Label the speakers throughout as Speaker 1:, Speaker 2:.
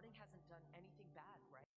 Speaker 1: guarding hasn't done anything bad, right?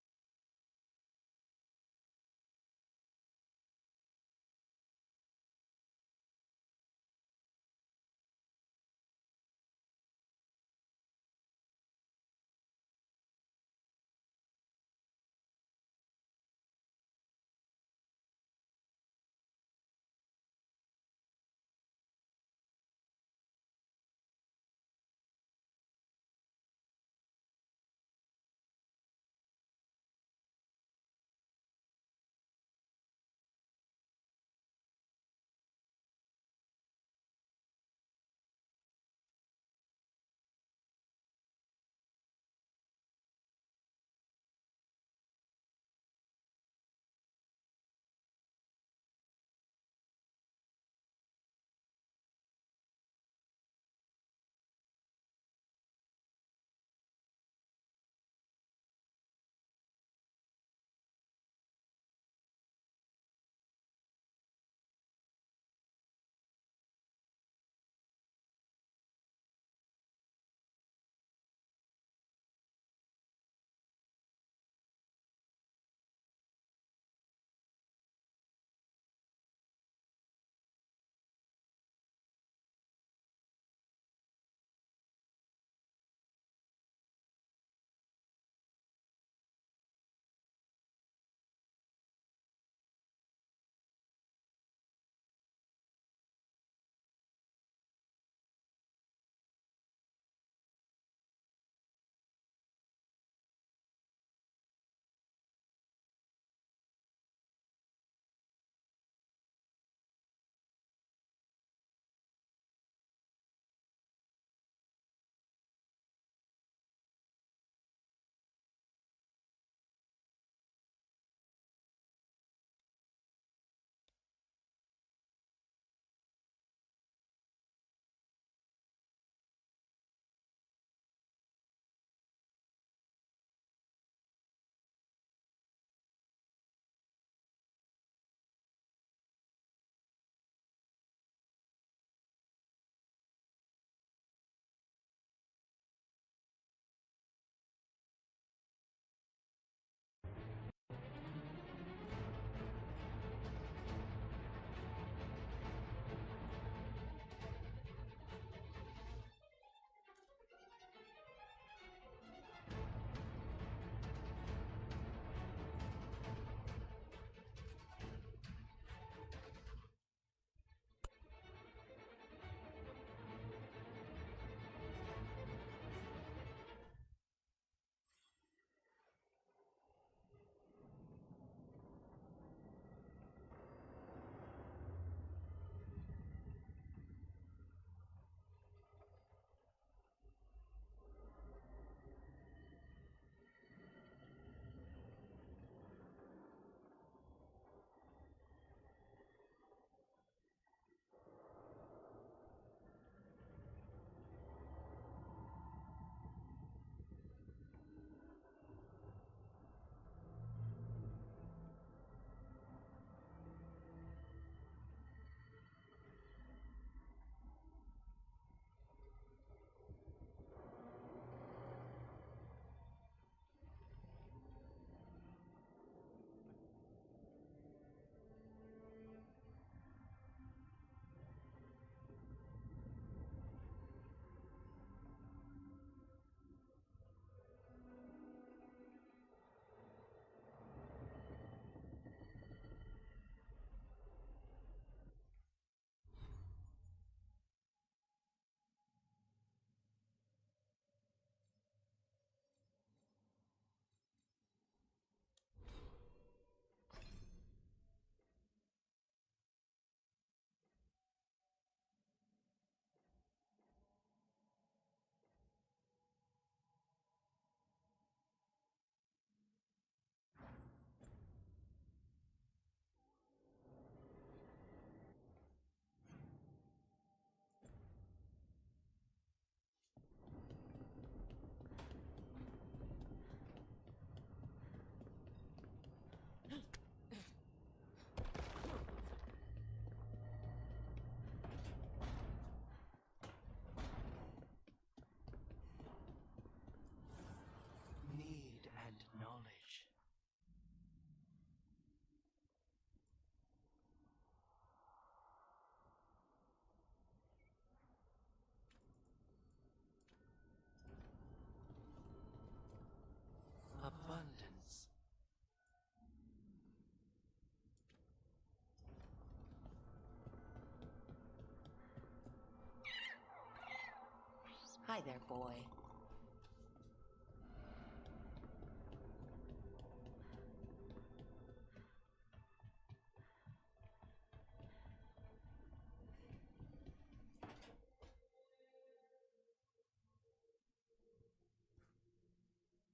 Speaker 2: Hi there, boy.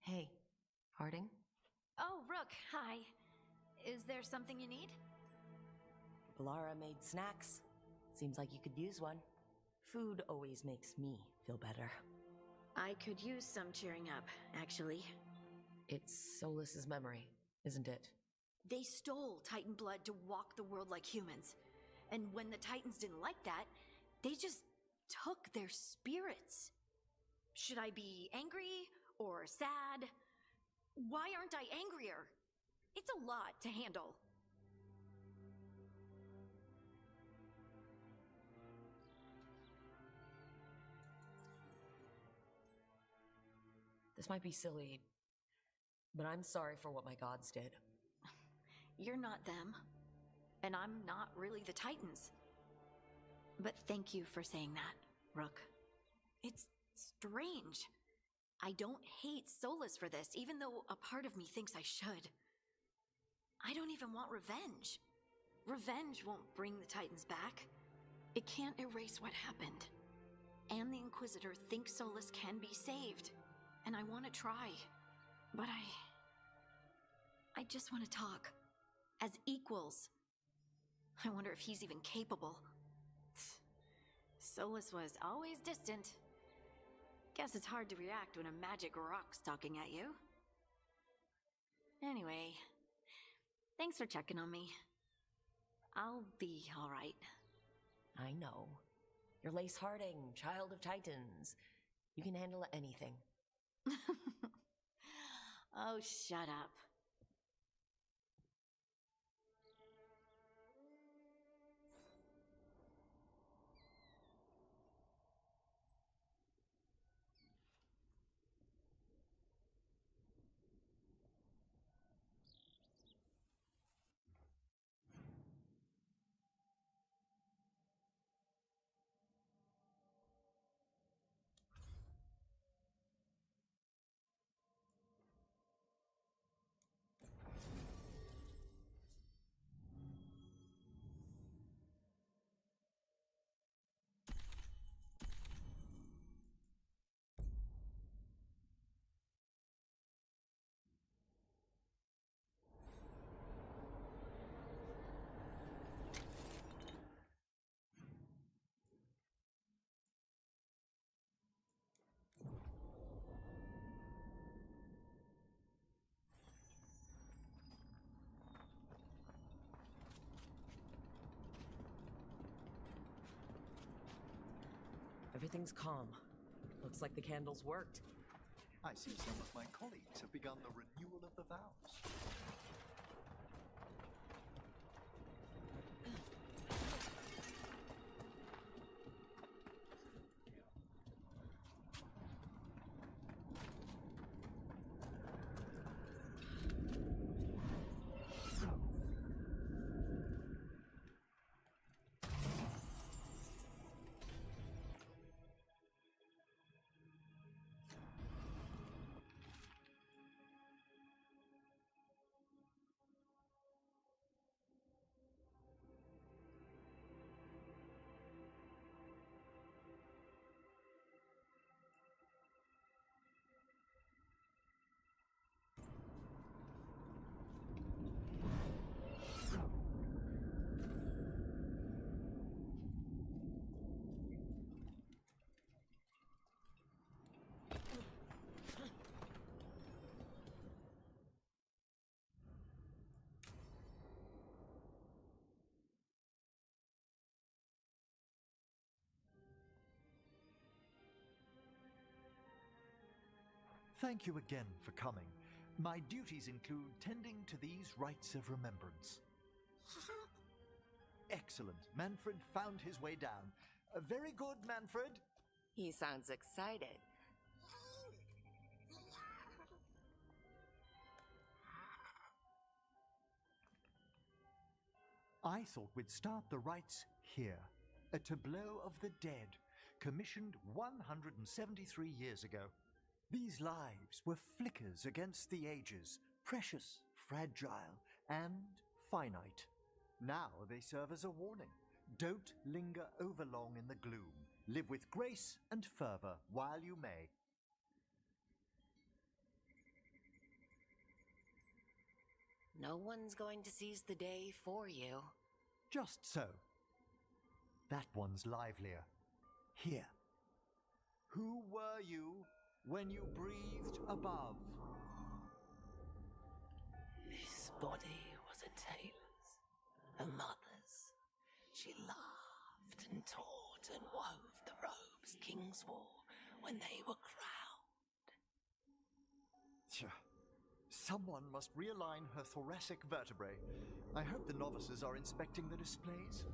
Speaker 2: Hey, Harding?
Speaker 3: Oh, Rook, hi. Is there something you need?
Speaker 2: Lara made snacks. Seems like you could use one. Food always makes me feel better.
Speaker 3: I could use some cheering up, actually.
Speaker 2: It's Solas's memory, isn't it?
Speaker 3: They stole Titan blood to walk the world like humans. And when the Titans didn't like that, they just took their spirits. Should I be angry or sad? Why aren't I angrier? It's a lot to handle.
Speaker 2: This might be silly, but I'm sorry for what my gods did.
Speaker 3: You're not them, and I'm not really the Titans. But thank you for saying that, Rook. It's strange. I don't hate Solus for this, even though a part of me thinks I should. I don't even want revenge. Revenge won't bring the Titans back. It can't erase what happened. And the Inquisitor thinks Solus can be saved. And I want to try. But I just want to talk. As equals. I wonder if he's even capable. Solus was always distant. Guess it's hard to react when a magic rock's talking at you. Anyway, thanks for checking on me. I'll be alright.
Speaker 2: I know. You're Lace Harding, child of Titans. You can handle anything.
Speaker 3: Oh, shut up.
Speaker 2: Everything's calm. Looks like the candles worked.
Speaker 4: I see some of my colleagues have begun the renewal of the vows. Thank you again for coming. My duties include tending to these rites of remembrance. Excellent. Manfred found his way down. Very good, Manfred.
Speaker 2: He sounds excited.
Speaker 4: I thought we'd start the rites here. A tableau of the dead. commissioned 173 years ago. These lives were flickers against the ages, precious, fragile, and finite. Now they serve as a warning. Don't linger overlong in the gloom. Live with grace and fervor while you may.
Speaker 2: No one's going to seize the day for you.
Speaker 4: Just so. That one's livelier. Here. Who were you when you breathed above?
Speaker 5: This body was a tailor's, a mother's. She laughed and taught and wove the robes kings wore when they were crowned.
Speaker 4: Someone must realign her thoracic vertebrae. I hope the novices are inspecting the displays.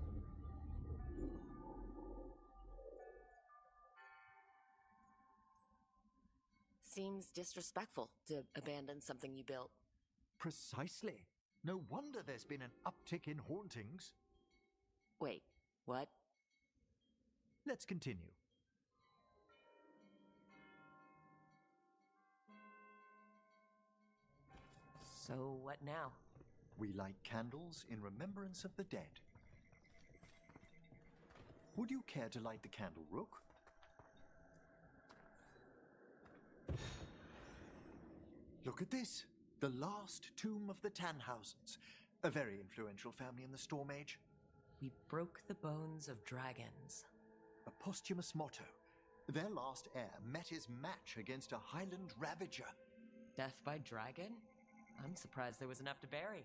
Speaker 2: Seems disrespectful to abandon something you built.
Speaker 4: Precisely. No wonder there's been an uptick in hauntings.
Speaker 2: Wait, what?
Speaker 4: Let's continue.
Speaker 2: So what now?
Speaker 4: We light candles in remembrance of the dead. Would you care to light the candle, Rook? Look at this. The last tomb of the Tannhausens. A very influential family in the Storm Age.
Speaker 2: We broke the bones of dragons.
Speaker 4: A posthumous motto. Their last heir met his match against a Highland Ravager.
Speaker 2: Death by dragon? I'm surprised there was enough to bury.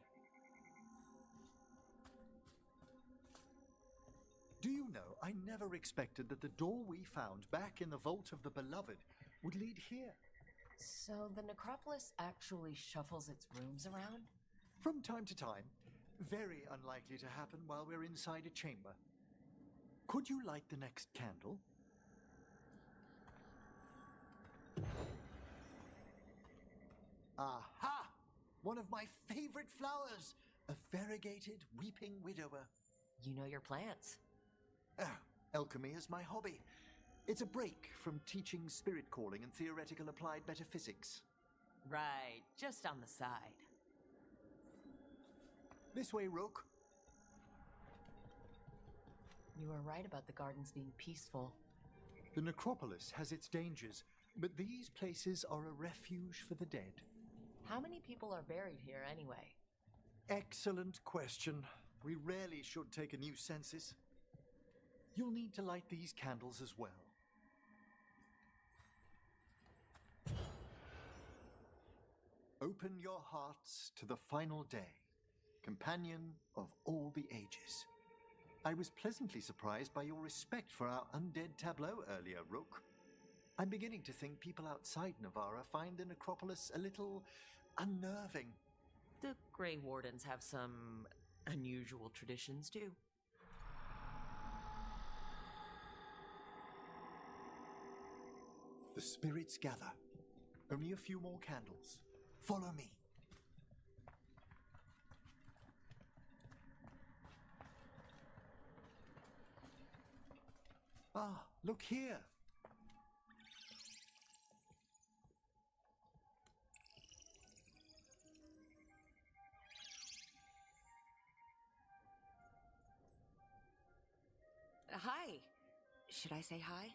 Speaker 4: Do you know, I never expected that the door we found back in the Vault of the Beloved would lead here.
Speaker 2: So the necropolis actually shuffles its rooms around?
Speaker 4: From time to time. Very unlikely to happen while we're inside a chamber. Could you light the next candle? Aha! One of my favorite flowers! A variegated weeping widower.
Speaker 2: You know your plants.
Speaker 4: Alchemy is my hobby. It's a break from teaching spirit calling and theoretical applied metaphysics.
Speaker 2: Right, just on the side.
Speaker 4: This way, Rook.
Speaker 2: You were right about the gardens being peaceful.
Speaker 4: The necropolis has its dangers, but these places are a refuge for the dead.
Speaker 2: How many people are buried here anyway?
Speaker 4: Excellent question. We rarely should take a new census. You'll need to light these candles as well. Open your hearts to the final day, companion of all the ages. I was pleasantly surprised by your respect for our undead tableau earlier, Rook. I'm beginning to think people outside Navarra find the necropolis a little unnerving.
Speaker 2: The Grey Wardens have some unusual traditions too.
Speaker 4: The spirits gather. Only a few more candles. Follow me. Ah, look here.
Speaker 2: Hi. Should I say hi?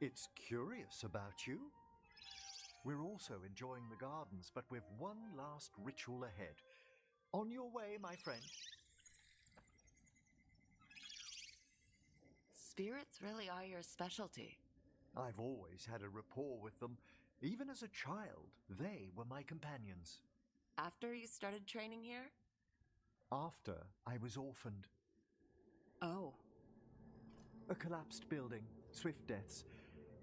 Speaker 4: It's curious about you. We're also enjoying the gardens, but we've one last ritual ahead. On your way, my friend.
Speaker 2: Spirits really are your specialty.
Speaker 4: I've always had a rapport with them. Even as a child, they were my companions.
Speaker 2: After you started training here?
Speaker 4: After I was orphaned.
Speaker 2: Oh.
Speaker 4: A collapsed building, swift deaths.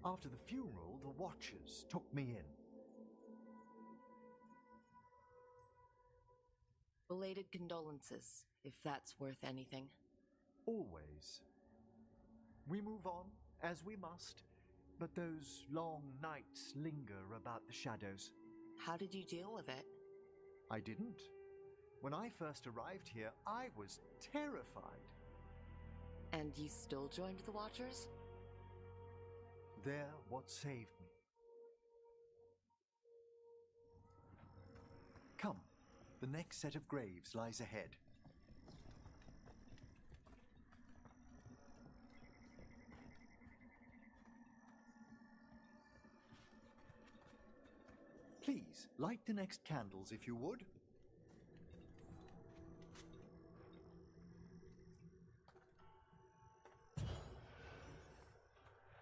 Speaker 4: After the funeral, the Watchers took me in.
Speaker 2: Belated condolences, if that's worth anything.
Speaker 4: Always. We move on, as we must, but those long nights linger about the shadows.
Speaker 2: How did you deal with it?
Speaker 4: I didn't. When I first arrived here, I was terrified.
Speaker 2: And you still joined the Watchers?
Speaker 4: They're what saved me. Come, the next set of graves lies ahead. Please, light the next candles if you would.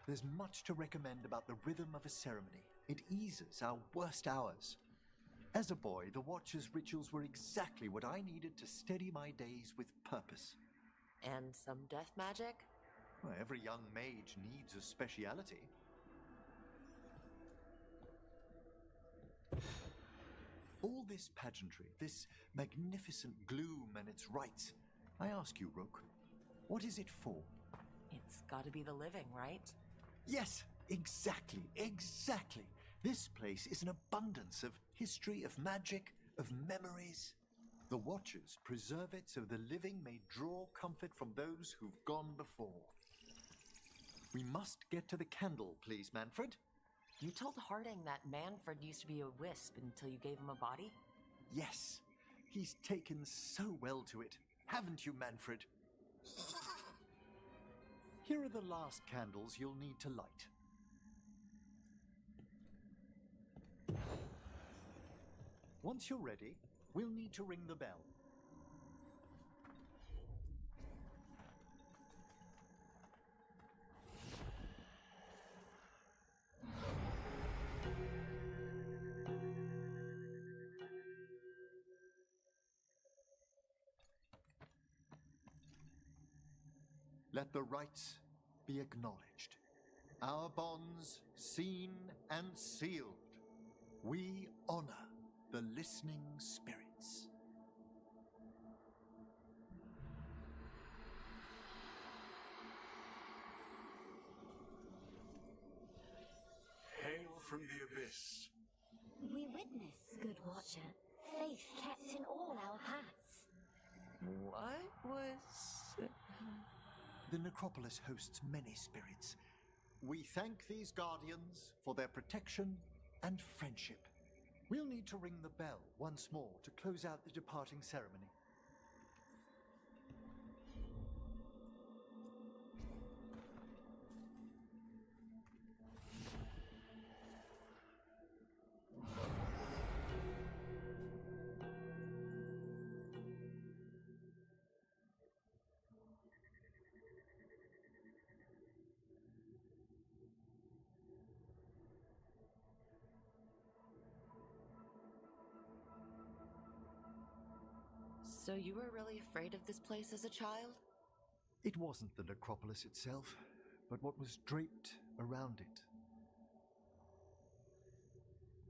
Speaker 4: There's much to recommend about the rhythm of a ceremony. It eases our worst hours. As a boy, the Watcher's rituals were exactly what I needed to steady my days with purpose.
Speaker 2: And some death magic?
Speaker 4: Well, every young mage needs a speciality. All this pageantry, this magnificent gloom and its rites, I ask you, Rook, what is it for?
Speaker 2: It's gotta be the living, right?
Speaker 4: Yes, exactly. This place is an abundance of history, of magic, of memories. The Watchers preserve it so the living may draw comfort from those who've gone before. We must get to the candle, please, Manfred.
Speaker 2: You told Harding that Manfred used to be a wisp until you gave him a body?
Speaker 4: Yes, he's taken so well to it. Haven't you, Manfred? Here are the last candles you'll need to light. Once you're ready, we'll need to ring the bell. Let the rites be acknowledged. Our bonds seen and sealed. We honor the listening spirits.
Speaker 6: Hail from the abyss.
Speaker 7: We witness, good Watcher, faith kept in all our paths.
Speaker 2: What was...
Speaker 4: The necropolis hosts many spirits. We thank these guardians for their protection and friendship. We'll need to ring the bell once more to close out the departing ceremony.
Speaker 2: So you were really afraid of this place as a child?
Speaker 4: It wasn't the necropolis itself, but what was draped around it.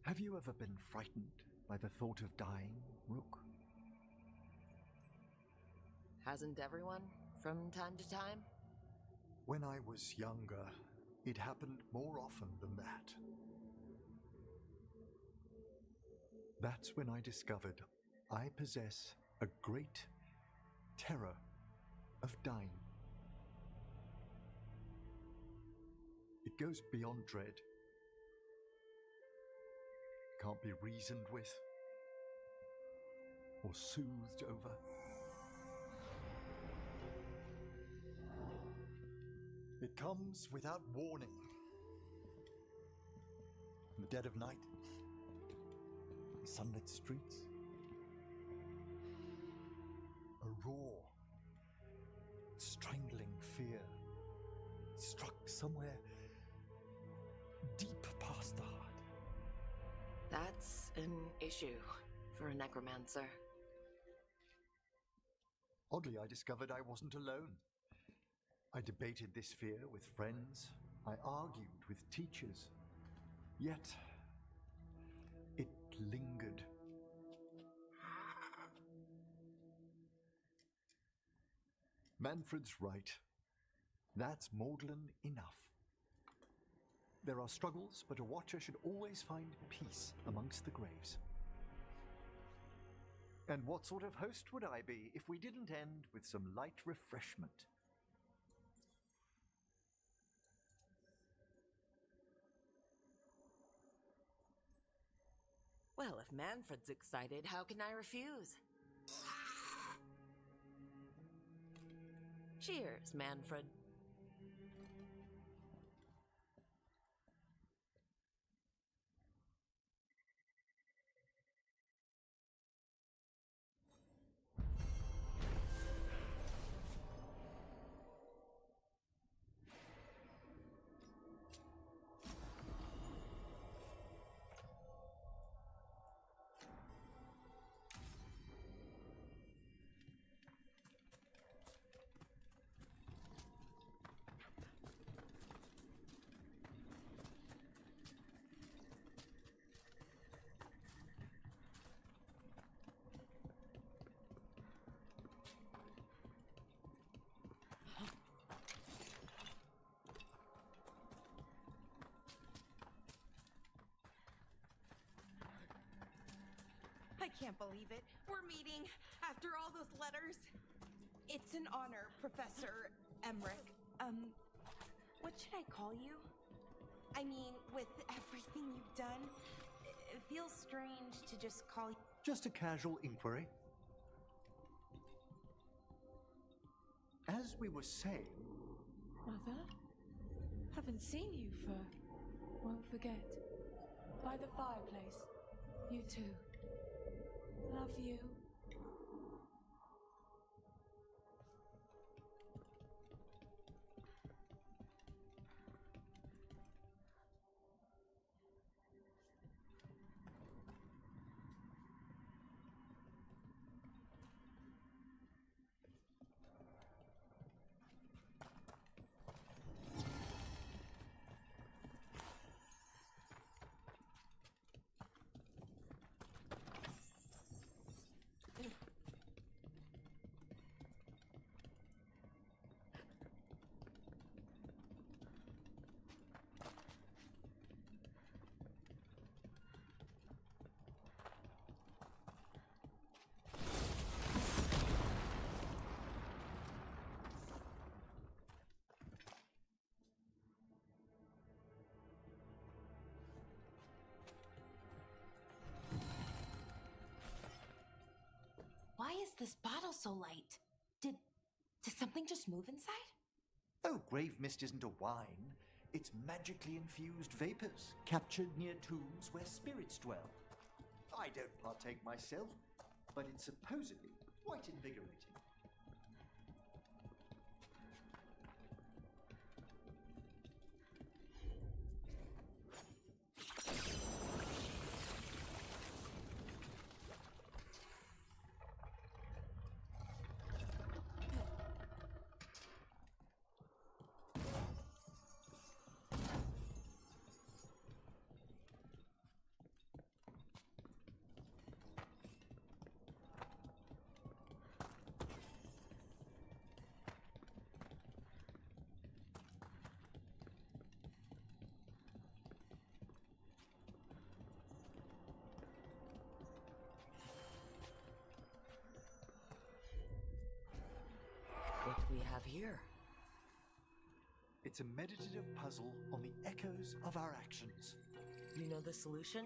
Speaker 4: Have you ever been frightened by the thought of dying, Rook?
Speaker 2: Hasn't everyone, from time to time?
Speaker 4: When I was younger, it happened more often than that. That's when I discovered I possess a great terror of dying. It goes beyond dread. Can't be reasoned with or soothed over. It comes without warning. In the dead of night, in sunlit streets, a roar, strangling fear, struck somewhere deep past the heart.
Speaker 2: That's an issue for a necromancer.
Speaker 4: Oddly, I discovered I wasn't alone. I debated this fear with friends. I argued with teachers. Yet, it lingered. Manfred's right. That's maudlin enough. There are struggles, but a watcher should always find peace amongst the graves. And what sort of host would I be if we didn't end with some light refreshment?
Speaker 2: Well, if Manfred's excited, how can I refuse? Cheers, Manfred.
Speaker 6: I can't believe it. We're meeting after all those letters. It's an honor, Professor Emmerich. What should I call you? I mean, with everything you've done, it feels strange to just call you.
Speaker 4: Just a casual inquiry. As we were saying...
Speaker 8: Mother? Haven't seen you for... Won't forget. By the fireplace. You too. Love you.
Speaker 2: Why is this bottle so light? Did something just move inside?
Speaker 4: Oh, grave mist isn't a wine. It's magically infused vapors, captured near tombs where spirits dwell. I don't partake myself, but it's supposedly quite invigorating.
Speaker 2: What do we have here?
Speaker 4: It's a meditative puzzle on the echoes of our actions.
Speaker 2: You know the solution?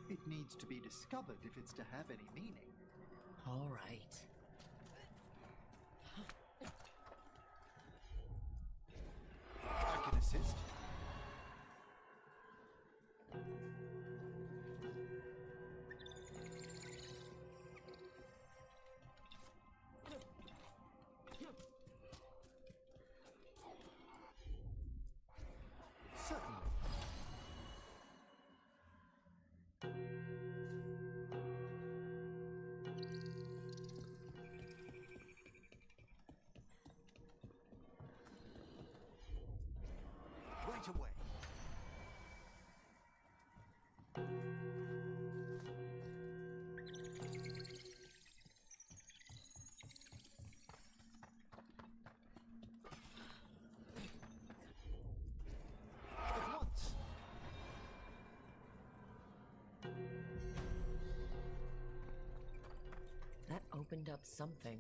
Speaker 4: It needs to be discovered if it's to have any meaning.
Speaker 2: All right.
Speaker 4: I can assist. Certainly. Right away. At once.
Speaker 2: That opened up something.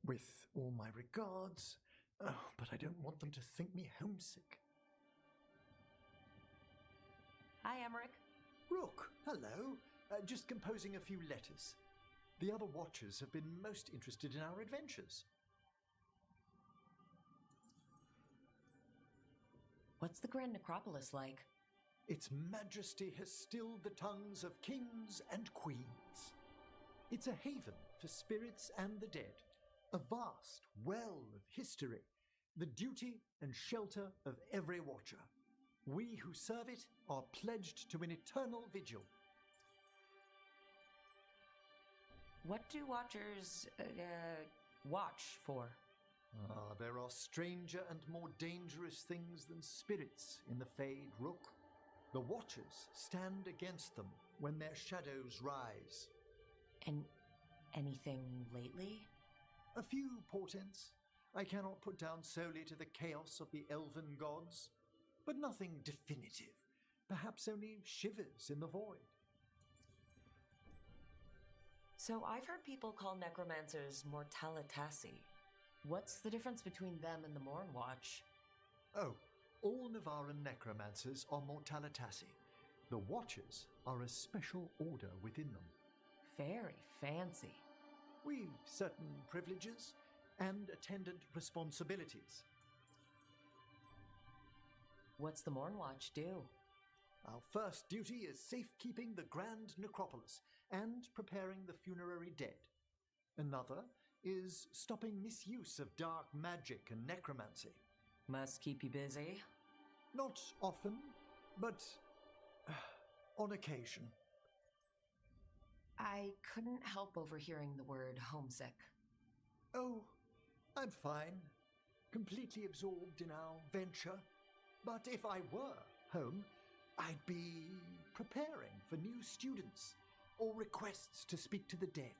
Speaker 4: With all my regards. Oh, but I don't want them to think me homesick.
Speaker 2: Hi, Emmerich.
Speaker 4: Rook, hello. Just composing a few letters. The other Watchers have been most interested in our adventures.
Speaker 2: What's the Grand Necropolis like?
Speaker 4: Its majesty has stilled the tongues of kings and queens. It's a haven for spirits and the dead, a vast well of history, the duty and shelter of every Watcher. We who serve it are pledged to an eternal vigil.
Speaker 2: What do Watchers, watch for?
Speaker 4: There are stranger and more dangerous things than spirits in the Fade, Rook. The Watchers stand against them when their shadows rise.
Speaker 2: And anything lately?
Speaker 4: A few portents I cannot put down solely to the chaos of the elven gods, but nothing definitive. Perhaps only shivers in the void.
Speaker 2: So I've heard people call necromancers mortalitasi. What's the difference between them and the Mornwatch?
Speaker 4: Oh, all Navaran necromancers are mortalitasi. The Watchers are a special order within them.
Speaker 2: Very fancy.
Speaker 4: We've certain privileges and attendant responsibilities.
Speaker 2: What's the Mornwatch do?
Speaker 4: Our first duty is safekeeping the Grand Necropolis and preparing the funerary dead. Another is stopping misuse of dark magic and necromancy.
Speaker 2: Must keep you busy.
Speaker 4: Not often, but on occasion.
Speaker 2: I couldn't help overhearing the word homesick.
Speaker 4: Oh, I'm fine. Completely absorbed in our venture. But if I were home, I'd be preparing for new students or requests to speak to the dead.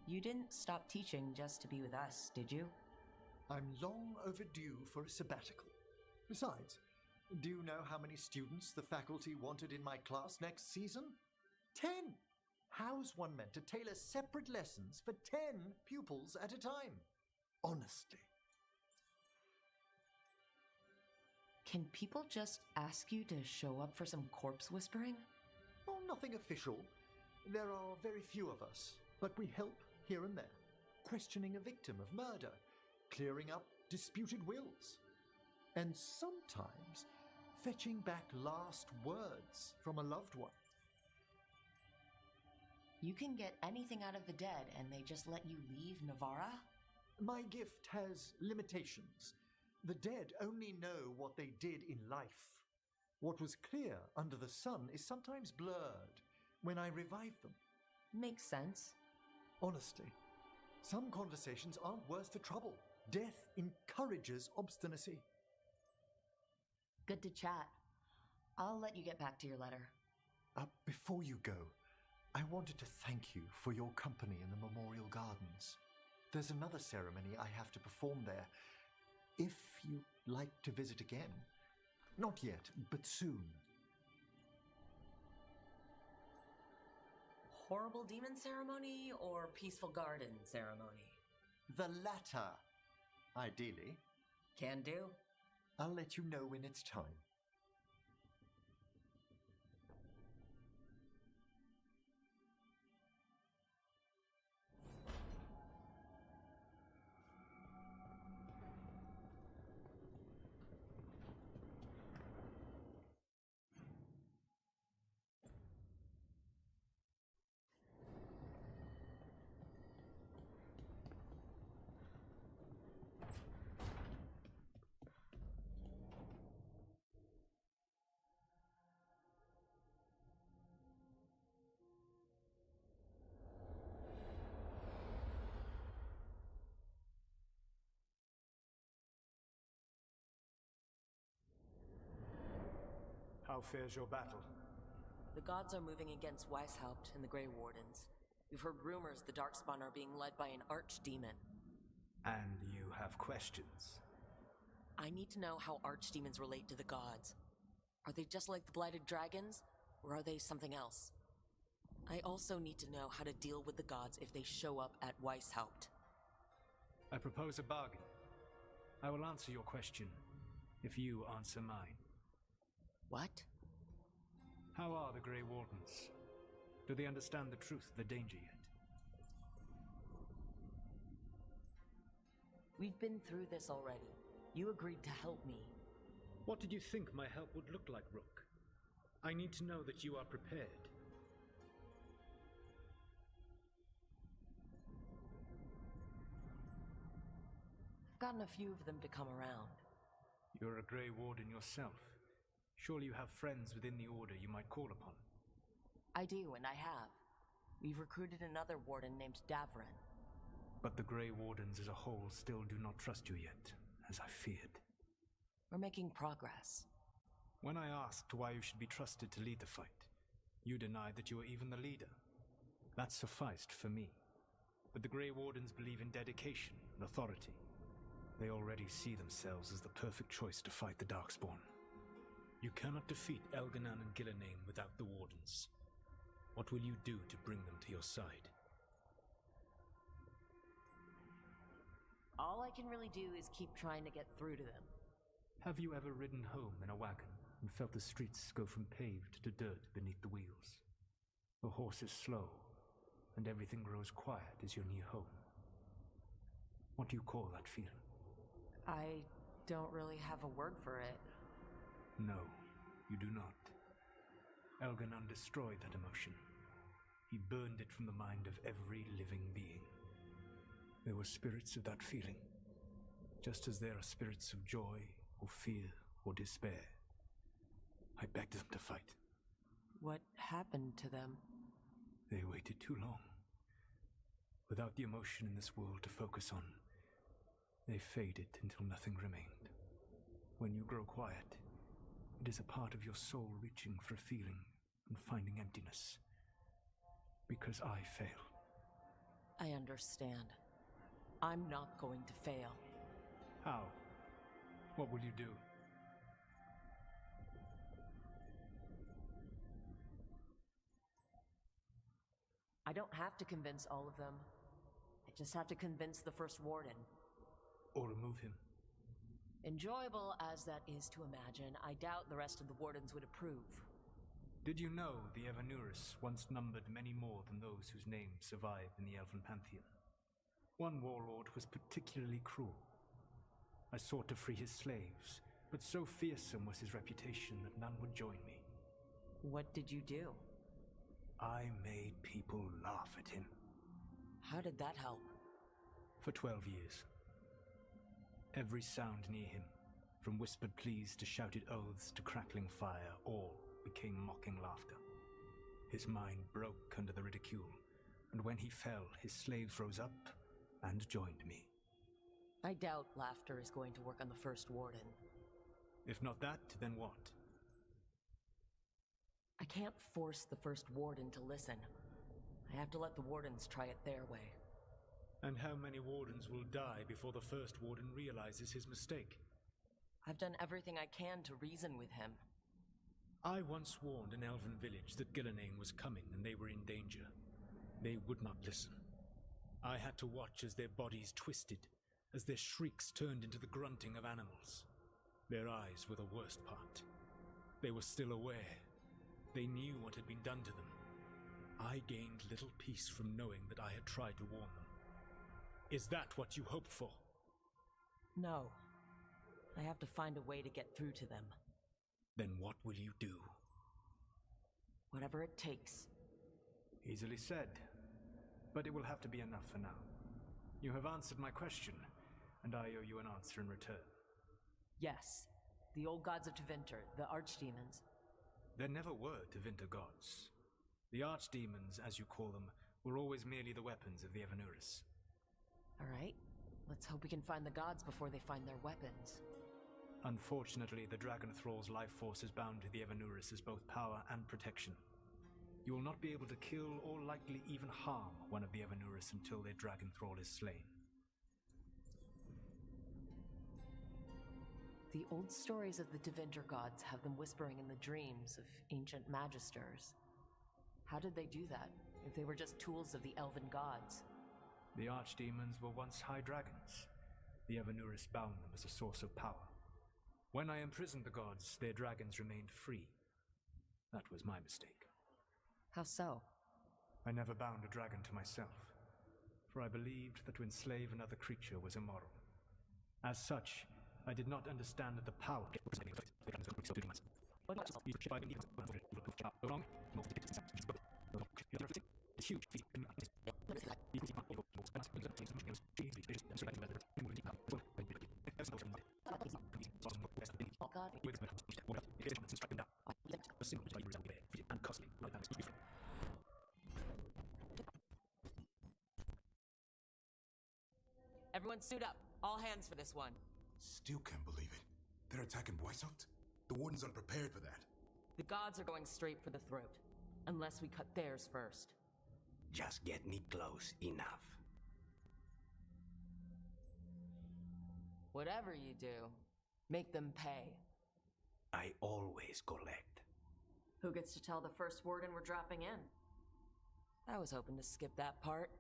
Speaker 2: You didn't stop teaching just to be with us, did you?
Speaker 4: I'm long overdue for a sabbatical. Besides, do you know how many students the faculty wanted in my class next season? 10! How's one meant to tailor separate lessons for 10 pupils at a time? Honestly.
Speaker 2: Can people just ask you to show up for some corpse whispering?
Speaker 4: Oh, nothing official. There are very few of us, but we help here and there, questioning a victim of murder, clearing up disputed wills, and sometimes fetching back last words from a loved one.
Speaker 2: You can get anything out of the dead and they just let you leave Navara?
Speaker 4: My gift has limitations. The dead only know what they did in life. What was clear under the sun is sometimes blurred when I revive them.
Speaker 2: Makes sense.
Speaker 4: Honestly, some conversations aren't worth the trouble. Death encourages obstinacy.
Speaker 2: Good to chat. I'll let you get back to your letter.
Speaker 4: Before you go, I wanted to thank you for your company in the Memorial Gardens. There's another ceremony I have to perform there. If you'd like to visit again. Not yet, but soon.
Speaker 2: Horrible demon ceremony or peaceful garden ceremony?
Speaker 4: The latter, ideally.
Speaker 2: Can do.
Speaker 4: I'll let you know when it's time.
Speaker 9: How fares your battle?
Speaker 2: The gods are moving against Weishaupt and the Grey Wardens. We've heard rumors the Darkspawn are being led by an archdemon.
Speaker 9: And you have questions?
Speaker 2: I need to know how archdemons relate to the gods. Are they just like the blighted dragons, or are they something else? I also need to know how to deal with the gods if they show up at Weishaupt.
Speaker 9: I propose a bargain. I will answer your question if you answer mine.
Speaker 2: What?
Speaker 9: How are the Grey Wardens? Do they understand the truth of the danger yet?
Speaker 2: We've been through this already. You agreed to help me.
Speaker 9: What did you think my help would look like, Rook? I need to know that you are prepared.
Speaker 2: I've gotten a few of them to come around.
Speaker 9: You're a Grey Warden yourself. Surely you have friends within the Order you might call upon.
Speaker 2: I do, and I have. We've recruited another warden named Davrin.
Speaker 9: But the Grey Wardens as a whole still do not trust you yet, as I feared.
Speaker 2: We're making progress.
Speaker 9: When I asked why you should be trusted to lead the fight, you denied that you were even the leader. That sufficed for me. But the Grey Wardens believe in dedication and authority. They already see themselves as the perfect choice to fight the Darkspawn. You cannot defeat Elganan and Gillenane without the Wardens. What will you do to bring them to your side?
Speaker 2: All I can really do is keep trying to get through to them.
Speaker 9: Have you ever ridden home in a wagon and felt the streets go from paved to dirt beneath the wheels? The horse is slow, and everything grows quiet as you're near home. What do you call that feeling?
Speaker 2: I don't really have a word for it.
Speaker 9: No, you do not. Elganan destroyed that emotion. He burned it from the mind of every living being. There were spirits of that feeling, just as there are spirits of joy, or fear, or despair. I begged them to fight.
Speaker 2: What happened to them?
Speaker 9: They waited too long. Without the emotion in this world to focus on, they faded until nothing remained. When you grow quiet, it is a part of your soul reaching for a feeling and finding emptiness. Because I failed.
Speaker 2: I understand. I'm not going to fail.
Speaker 9: How? What will you do?
Speaker 2: I don't have to convince all of them. I just have to convince the First Warden.
Speaker 9: Or remove him?
Speaker 2: Enjoyable as that is to imagine, I doubt the rest of the Wardens would approve.
Speaker 9: Did you know the Evanurus once numbered many more than those whose names survive in the Elven Pantheon? One warlord was particularly cruel. I sought to free his slaves, but so fearsome was his reputation that none would join me.
Speaker 2: What did you do?
Speaker 9: I made people laugh at him.
Speaker 2: How did that help?
Speaker 9: For 12 years. Every sound near him, from whispered pleas to shouted oaths to crackling fire, all became mocking laughter. His mind broke under the ridicule, and when he fell, his slaves rose up and joined me.
Speaker 2: I doubt laughter is going to work on the First Warden.
Speaker 9: If not that, then what?
Speaker 2: I can't force the First Warden to listen. I have to let the Wardens try it their way.
Speaker 9: And how many Wardens will die before the First Warden realizes his mistake?
Speaker 2: I've done everything I can to reason with him.
Speaker 9: I once warned an elven village that Gillenane was coming and they were in danger. They would not listen. I had to watch as their bodies twisted, as their shrieks turned into the grunting of animals. Their eyes were the worst part. They were still aware. They knew what had been done to them. I gained little peace from knowing that I had tried to warn them. Is that what you hoped for?
Speaker 2: No. I have to find a way to get through to them.
Speaker 9: Then what will you do?
Speaker 2: Whatever it takes.
Speaker 9: Easily said. But it will have to be enough for now. You have answered my question, and I owe you an answer in return.
Speaker 2: Yes. The old gods of Tevinter, the archdemons.
Speaker 9: There never were Tevinter gods. The archdemons, as you call them, were always merely the weapons of the Evanurus.
Speaker 2: All right. Let's hope we can find the gods before they find their weapons.
Speaker 9: Unfortunately, the Dragon Thrall's life force is bound to the Evanurus as both power and protection. You will not be able to kill or likely even harm one of the Evanurus until their Dragon Thrall is slain.
Speaker 2: The old stories of the Tevinter gods have them whispering in the dreams of ancient magisters. How did they do that, if they were just tools of the elven gods?
Speaker 9: The archdemons were once high dragons. The Evanuris bound them as a source of power. When I imprisoned the gods, their dragons remained free. That was my mistake.
Speaker 2: How so?
Speaker 9: I never bound a dragon to myself, for I believed that to enslave another creature was immoral. As such, I did not understand that the power
Speaker 2: Everyone suit up. All hands for this one.
Speaker 10: Still can't believe it. They're attacking Weishaupt? The Warden's unprepared for that.
Speaker 2: The gods are going straight for the throat. Unless we cut theirs first.
Speaker 11: Just get me close enough.
Speaker 2: Whatever you do, make them pay.
Speaker 11: I always collect.
Speaker 2: Who gets to tell the first warden we're dropping in? I was hoping to skip that part.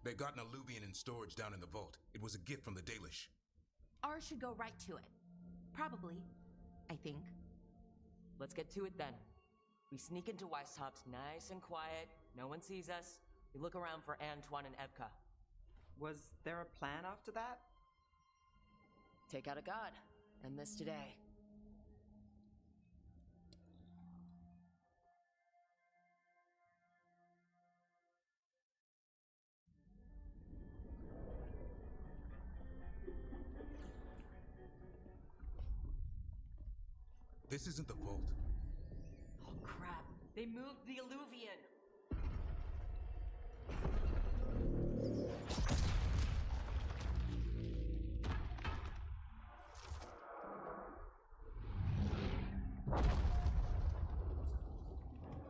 Speaker 10: They got an alluvian in storage down in the vault. It was a gift from the Dalish.
Speaker 6: Ours should go right to it. Probably. I think.
Speaker 2: Let's get to it then. We sneak into Weishaupt nice and quiet. No one sees us. We look around for Antoine and Evka.
Speaker 1: Was there a plan after that?
Speaker 2: Take out a god. End this today.
Speaker 10: This isn't the vault.
Speaker 2: Oh crap. They moved the alluvian.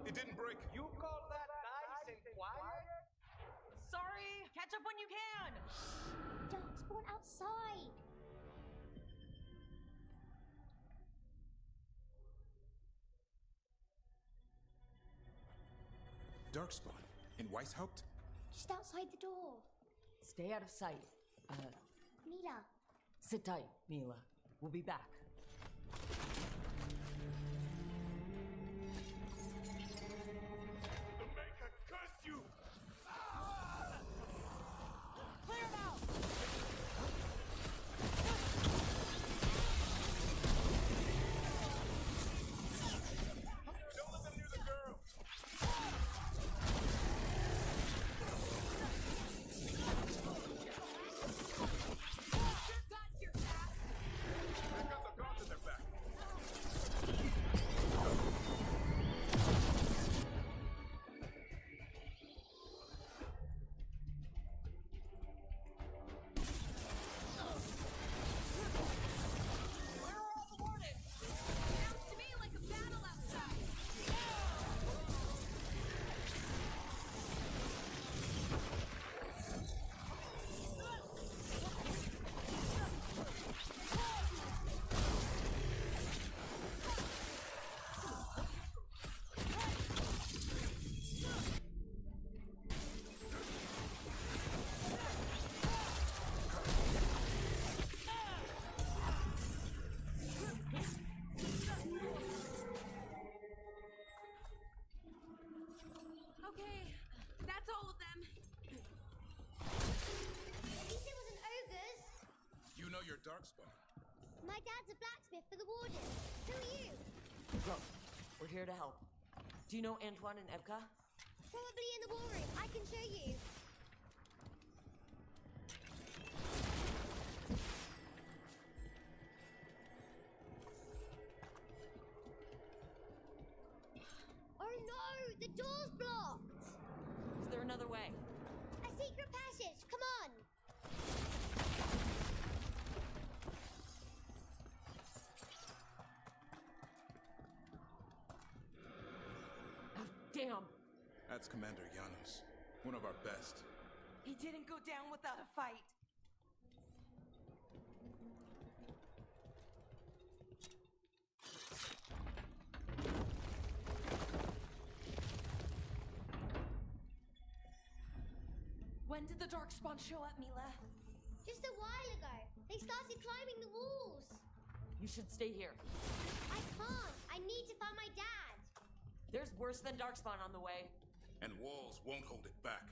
Speaker 10: It didn't break.
Speaker 1: You call that nice and quiet?
Speaker 2: Sorry! Catch up when you can!
Speaker 7: Darkspawn outside!
Speaker 10: Darkspawn? In Weishaupt?
Speaker 7: Just outside the door.
Speaker 2: Stay out of sight.
Speaker 7: Mila.
Speaker 2: Sit tight, Mila. We'll be back.
Speaker 10: The Maker curse you!
Speaker 2: Clear him out!
Speaker 10: Don't let them near the girl! They got the gods in their back.
Speaker 6: Where are all the wardens? Sounds to me like a battle outside. Okay, that's all of them.
Speaker 7: At least it wasn't ogres.
Speaker 10: You know your Darkspawn.
Speaker 7: My dad's a blacksmith for the Warden. Who are you?
Speaker 2: Look, we're here to help. Do you know Antoine and Evka?
Speaker 7: Probably in the war room. I can show you. Oh no! The door's blocked!
Speaker 2: Is there another way?
Speaker 7: A secret passage! Come on!
Speaker 2: Oh, damn!
Speaker 10: That's Commander Janos, one of our best.
Speaker 6: He didn't go down without a fight.
Speaker 8: When did the Darkspawn show up, Mila?
Speaker 7: Just a while ago. They started climbing the walls.
Speaker 2: You should stay here.
Speaker 7: I can't. I need to find my dad.
Speaker 2: There's worse than Darkspawn on the way.
Speaker 10: And walls won't hold it back.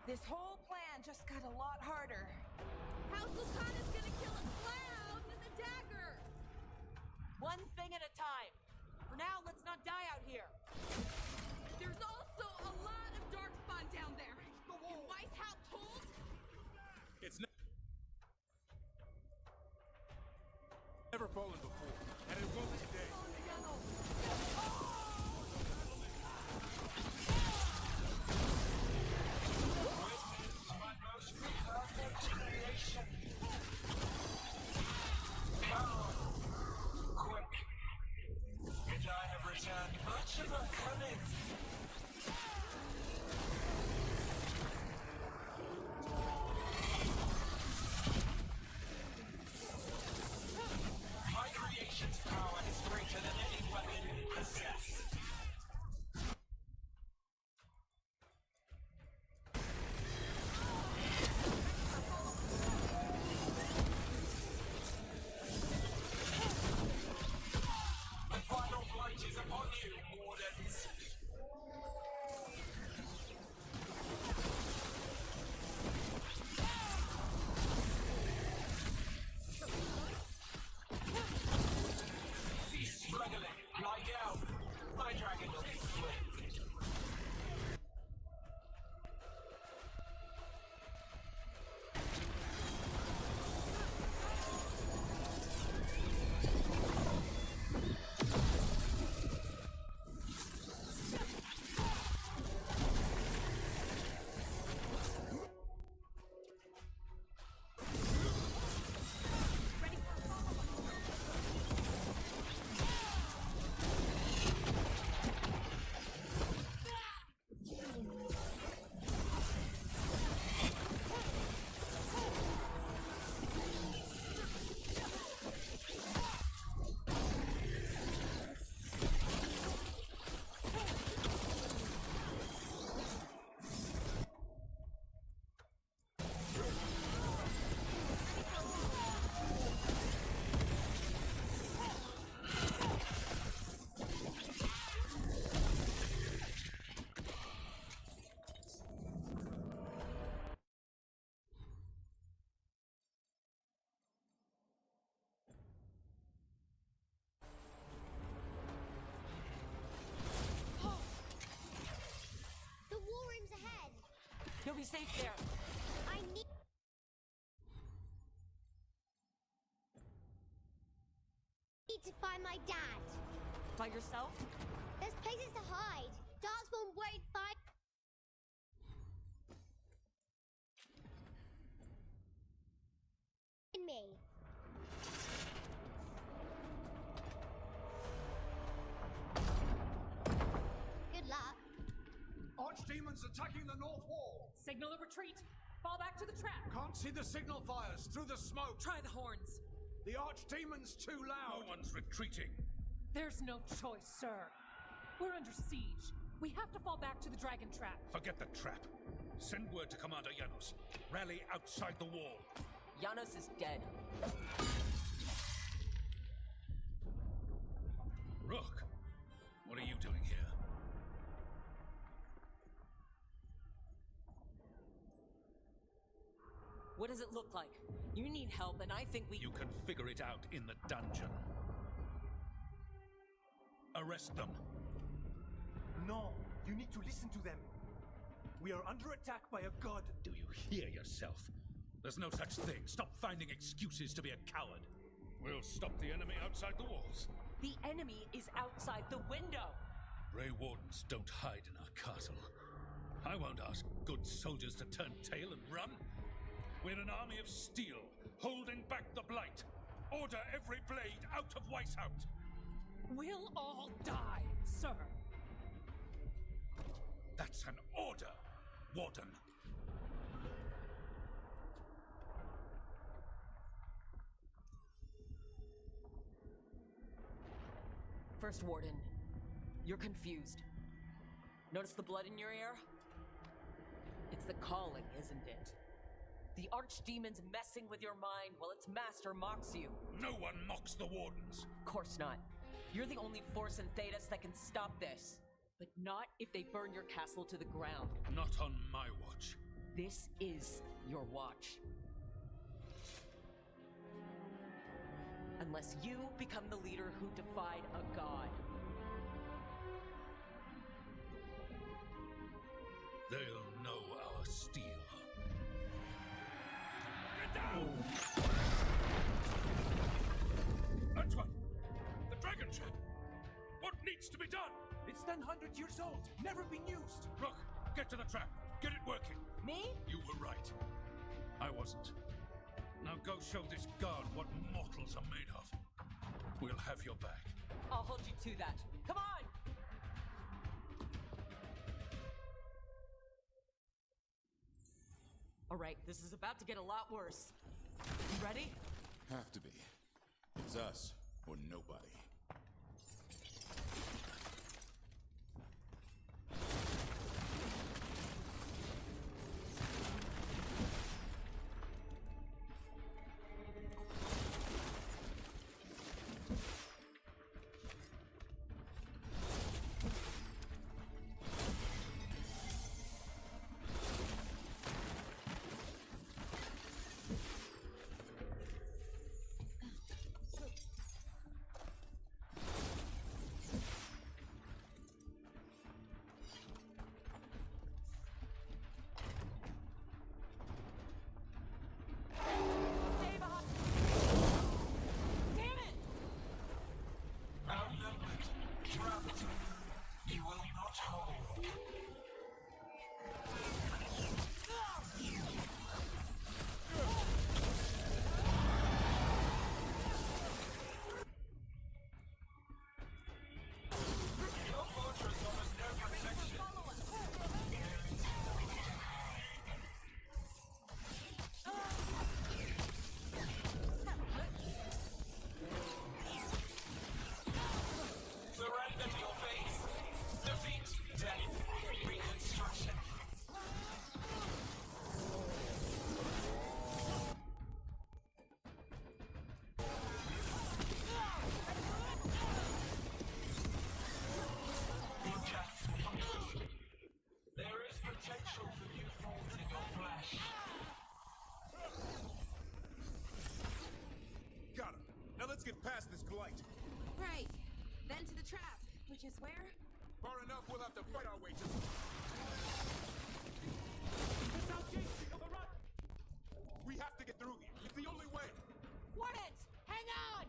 Speaker 6: This whole plan just got a lot harder. How's Lucana's gonna kill a clown with a dagger?
Speaker 2: One thing at a time. For now, let's not die out here.
Speaker 6: There's also a lot of Darkspawn down there. Is Weishaupt told?
Speaker 10: It's never fallen before, and it won't today.
Speaker 2: You'll be safe there.
Speaker 7: I need to find my dad.
Speaker 2: By yourself?
Speaker 7: There's places to hide. Darkspawn won't find me. Good luck.
Speaker 12: Archdemons attacking the north wall!
Speaker 8: Signal a retreat! Fall back to the trap!
Speaker 12: Can't see the signal fires through the smoke!
Speaker 8: Try the horns!
Speaker 12: The Archdemon's too loud!
Speaker 10: No one's retreating!
Speaker 8: There's no choice, sir. We're under siege. We have to fall back to the dragon trap.
Speaker 9: Forget the trap. Send word to Commander Janos. Rally outside the wall.
Speaker 2: Janos is dead.
Speaker 12: Rook, what are you doing here?
Speaker 2: What does it look like? You need help, and I think we...
Speaker 12: You can figure it out in the dungeon. Arrest them.
Speaker 13: No, you need to listen to them. We are under attack by a god.
Speaker 12: Do you hear yourself? There's no such thing. Stop finding excuses to be a coward. We'll stop the enemy outside the walls.
Speaker 2: The enemy is outside the window!
Speaker 12: Grey Wardens don't hide in our castle. I won't ask good soldiers to turn tail and run. We're an army of steel, holding back the blight. Order every blade out of Weishaupt.
Speaker 8: We'll all die, sir.
Speaker 12: That's an order, Warden.
Speaker 2: First Warden, you're confused. Notice the blood in your ear? It's the calling, isn't it? The Archdemon's messing with your mind while its master mocks you.
Speaker 12: No one mocks the Wardens.
Speaker 2: Of course not. You're the only force in Thedas that can stop this. But not if they burn your castle to the ground.
Speaker 12: Not on my watch.
Speaker 2: This is your watch. Unless you become the leader who defied a god.
Speaker 12: They'll know our steel. Get down! That's one! The dragon ship! What needs to be done?
Speaker 13: It's 900 years old, never been used.
Speaker 12: Look, get to the trap. Get it working.
Speaker 2: Me?
Speaker 12: You were right. I wasn't. Now go show this guard what mortals are made of. We'll have your back.
Speaker 2: I'll hold you to that. Come on! All right, this is about to get a lot worse. You ready?
Speaker 10: Have to be. It's us or nobody.
Speaker 14: Let's get past this blight.
Speaker 6: Right. Then to the trap, which is where?
Speaker 14: Far enough, we'll have to fight our way to... We have to get through here. It's the only way.
Speaker 6: Wardens, hang on!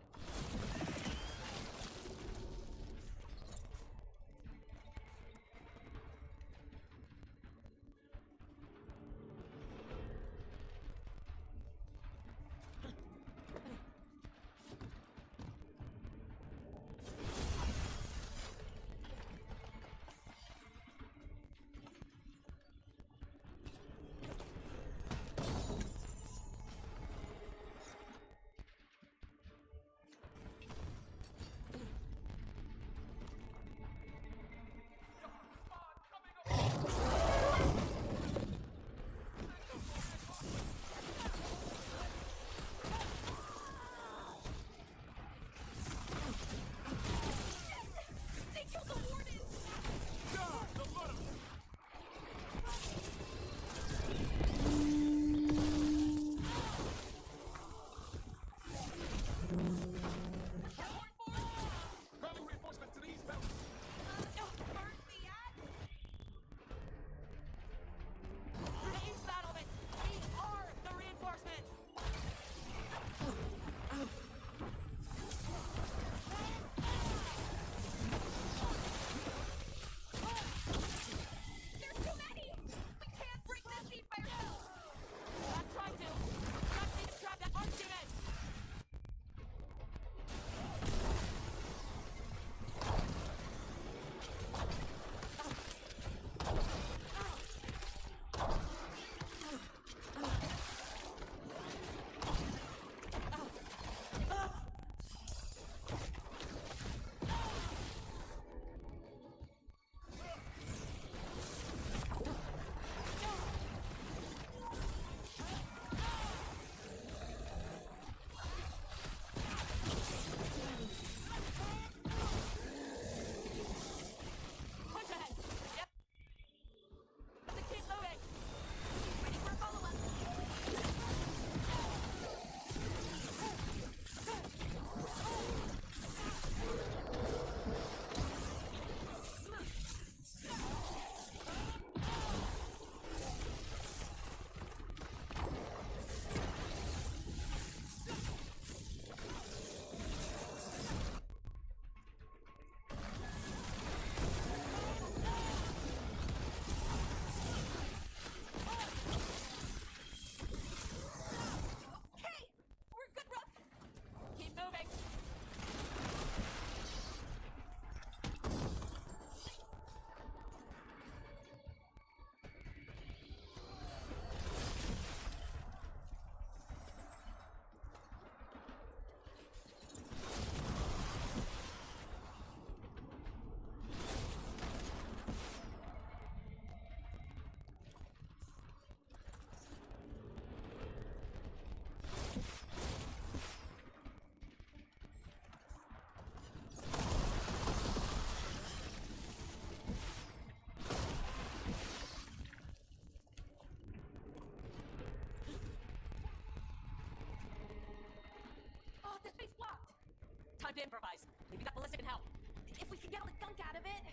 Speaker 2: improvise. Maybe that ballista can help.
Speaker 6: If we could get all the gunk out of it.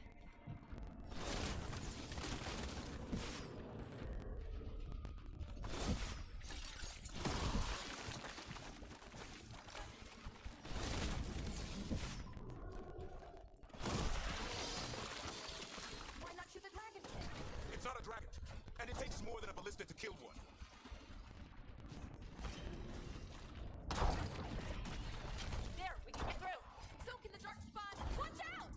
Speaker 14: Why not shoot the dragon pit? It's not a dragon, and it takes more than a ballista to kill one.
Speaker 2: There, we can get through.
Speaker 6: So can the dark spot. Watch out!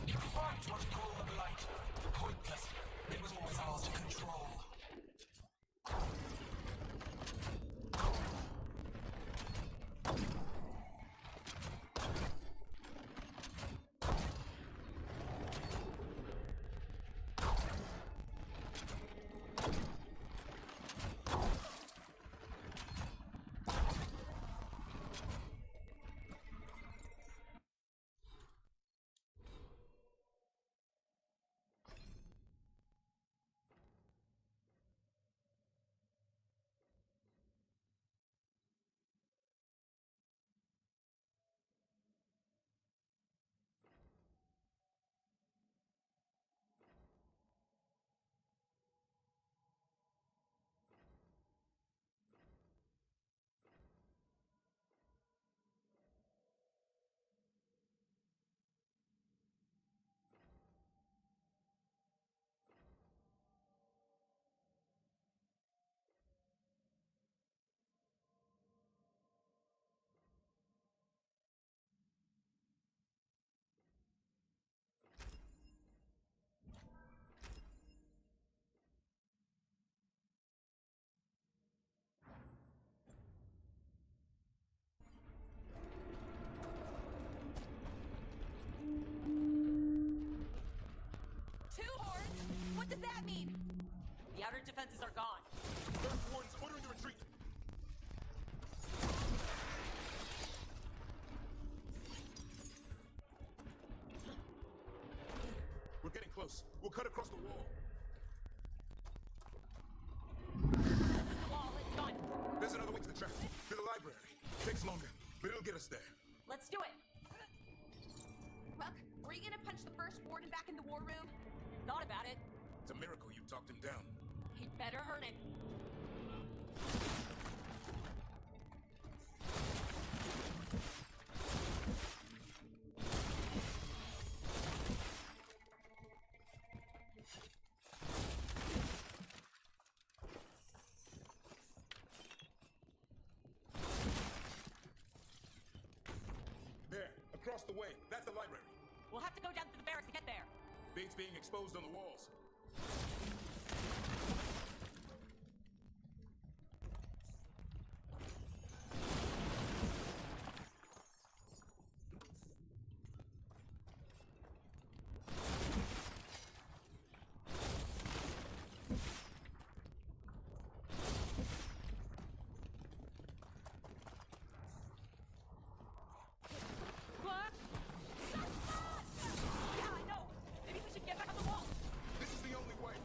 Speaker 15: You fight what you call the blight. Pointless. It was always ours to control.
Speaker 6: What does that mean?
Speaker 2: The outer defenses are gone.
Speaker 14: First wardens ordering the retreat. We're getting close. We'll cut across the wall.
Speaker 2: This is the wall. It's done.
Speaker 14: There's another way to the track. To the library. Takes longer, but it'll get us there.
Speaker 2: Let's do it.
Speaker 6: Ruck, were you gonna punch the first warden back in the war room?
Speaker 2: Thought about it.
Speaker 14: It's a miracle you talked him down.
Speaker 2: He'd better earn it.
Speaker 14: There, across the way. That's the library.
Speaker 2: We'll have to go down to the barracks to get there.
Speaker 14: Bait's being exposed on the walls.
Speaker 2: What? Yeah, I know. Maybe we should get back on the wall.
Speaker 14: This is the only way.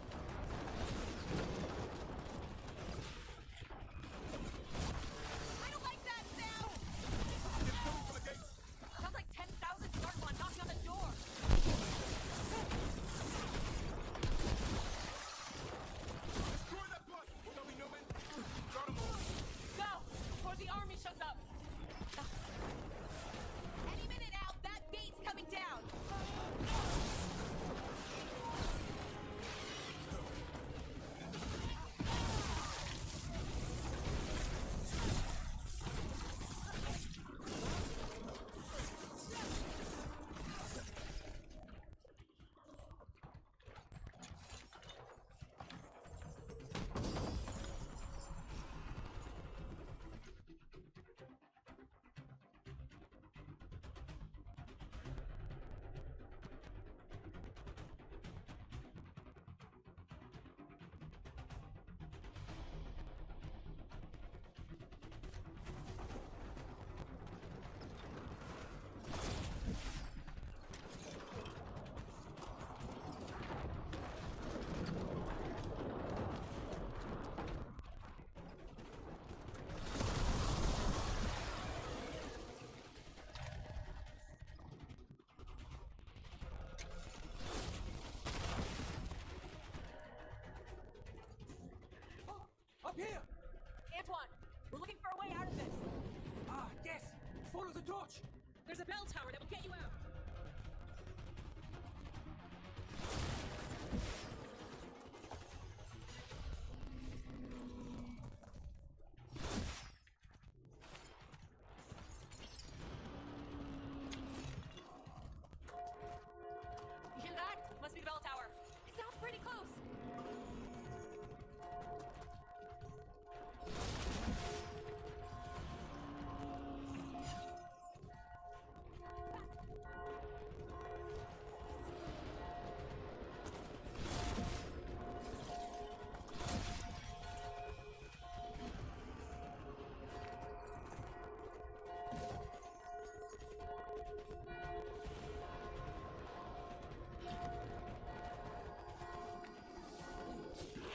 Speaker 2: Pretty close.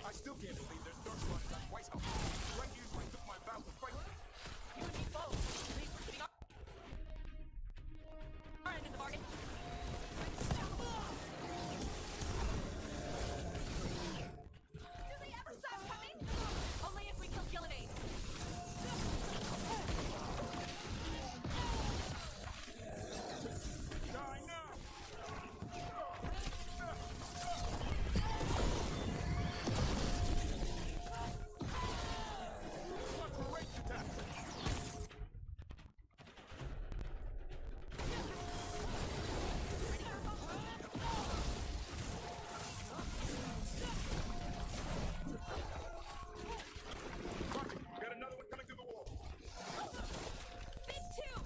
Speaker 14: I still can't believe there's dark spots at White House. Right here where I took my vow to fight.
Speaker 2: You and me both. Please proceed on. Our end of the bargain.
Speaker 6: Do they ever stop coming?
Speaker 2: Only if we kill Gillenade.
Speaker 14: Die now! Got another one coming through the wall.
Speaker 6: Big two!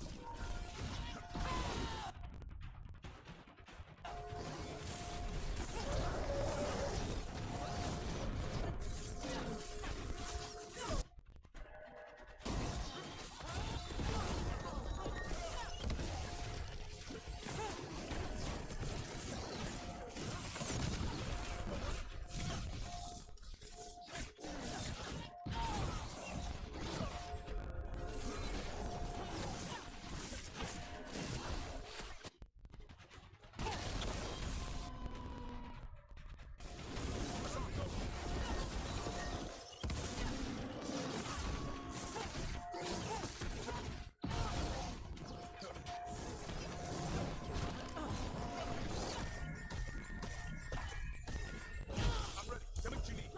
Speaker 6: I'm ready. Tell me what you need.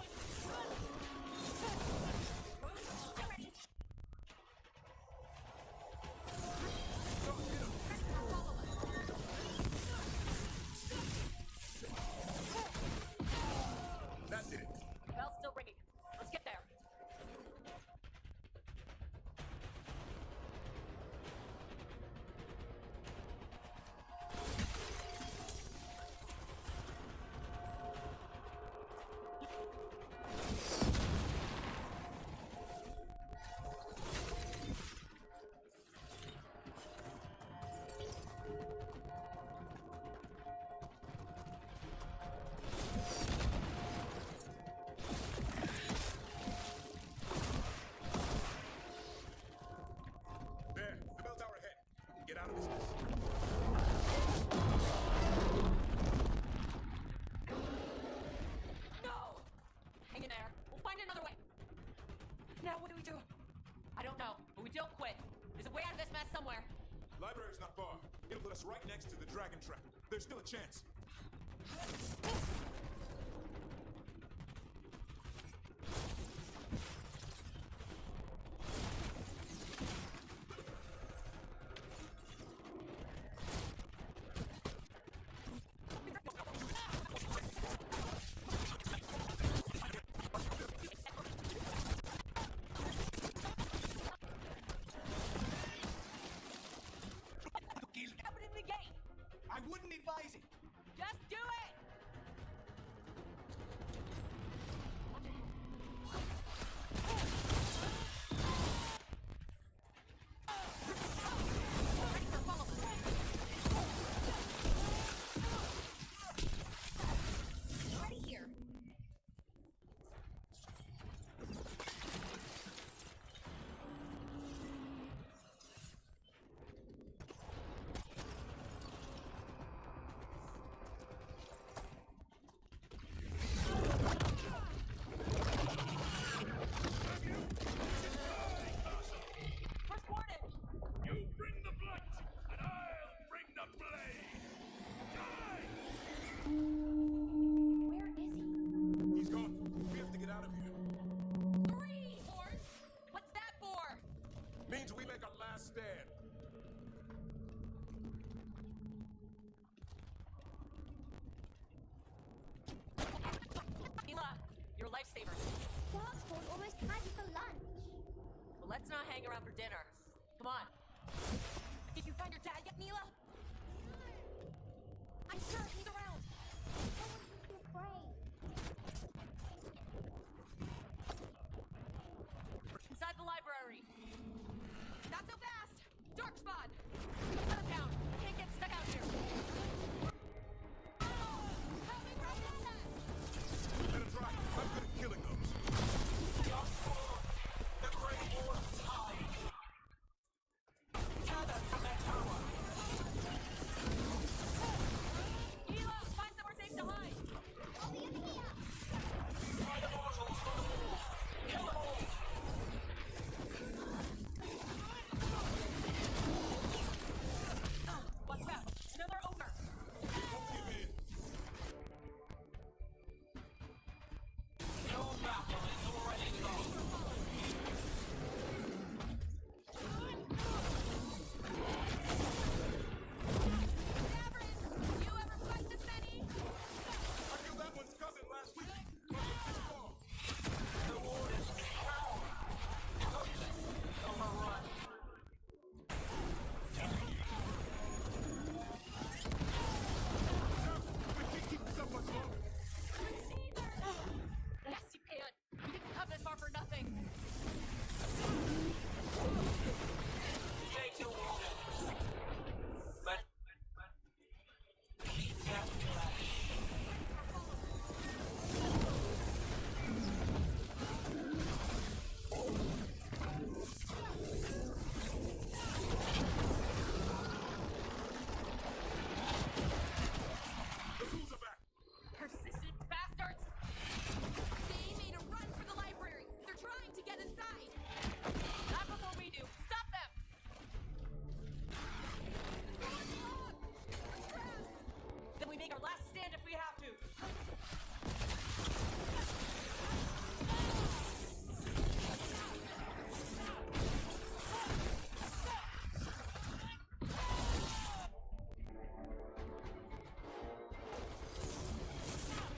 Speaker 6: That did it.
Speaker 2: Bell's still ringing. Let's get there.
Speaker 14: There, the bell tower ahead. Get out of this mess.
Speaker 2: No! Hang in there. We'll find another way. Now what do we do? I don't know, but we don't quit. There's a way out of this mess somewhere.
Speaker 14: Library's not far. It'll put us right next to the dragon trap. There's still a chance.
Speaker 2: Opening the gate!
Speaker 13: I wouldn't advise it.
Speaker 2: lifesavers.
Speaker 7: Darkspawn almost had you for lunch.
Speaker 2: Well, let's not hang around for dinner. Come on.
Speaker 6: Did you find your dad yet, Mila? I'm sure he's around.
Speaker 7: I want you to be afraid.
Speaker 2: Inside the library.
Speaker 6: Not so fast! Darkspawn!
Speaker 2: Shut him down. Can't get stuck out here.
Speaker 14: Let it dry. I'm good at killing those.
Speaker 15: The Great Wall is high. Tether from their tower.
Speaker 2: Hila, find somewhere safe to hide.
Speaker 7: I'll be over here.
Speaker 15: By the mortals from the wall. Kill them all.
Speaker 2: What's that? Another ogre.
Speaker 14: Don't give in.
Speaker 15: Your battle is already gone.
Speaker 6: Davrin! You ever fight this many?
Speaker 14: I killed that one's cousin last week. Look at this far.
Speaker 15: The warden's power. On the run.
Speaker 14: We can't keep this up much longer.
Speaker 2: Yes, you can. You didn't come this far for nothing.
Speaker 15: Take the warden. But keep that flash.
Speaker 14: The ghouls are back.
Speaker 2: Persistent bastards.
Speaker 6: They made a run for the library. They're trying to get inside.
Speaker 2: Not before we do. Stop them. Then we make our last stand if we have to.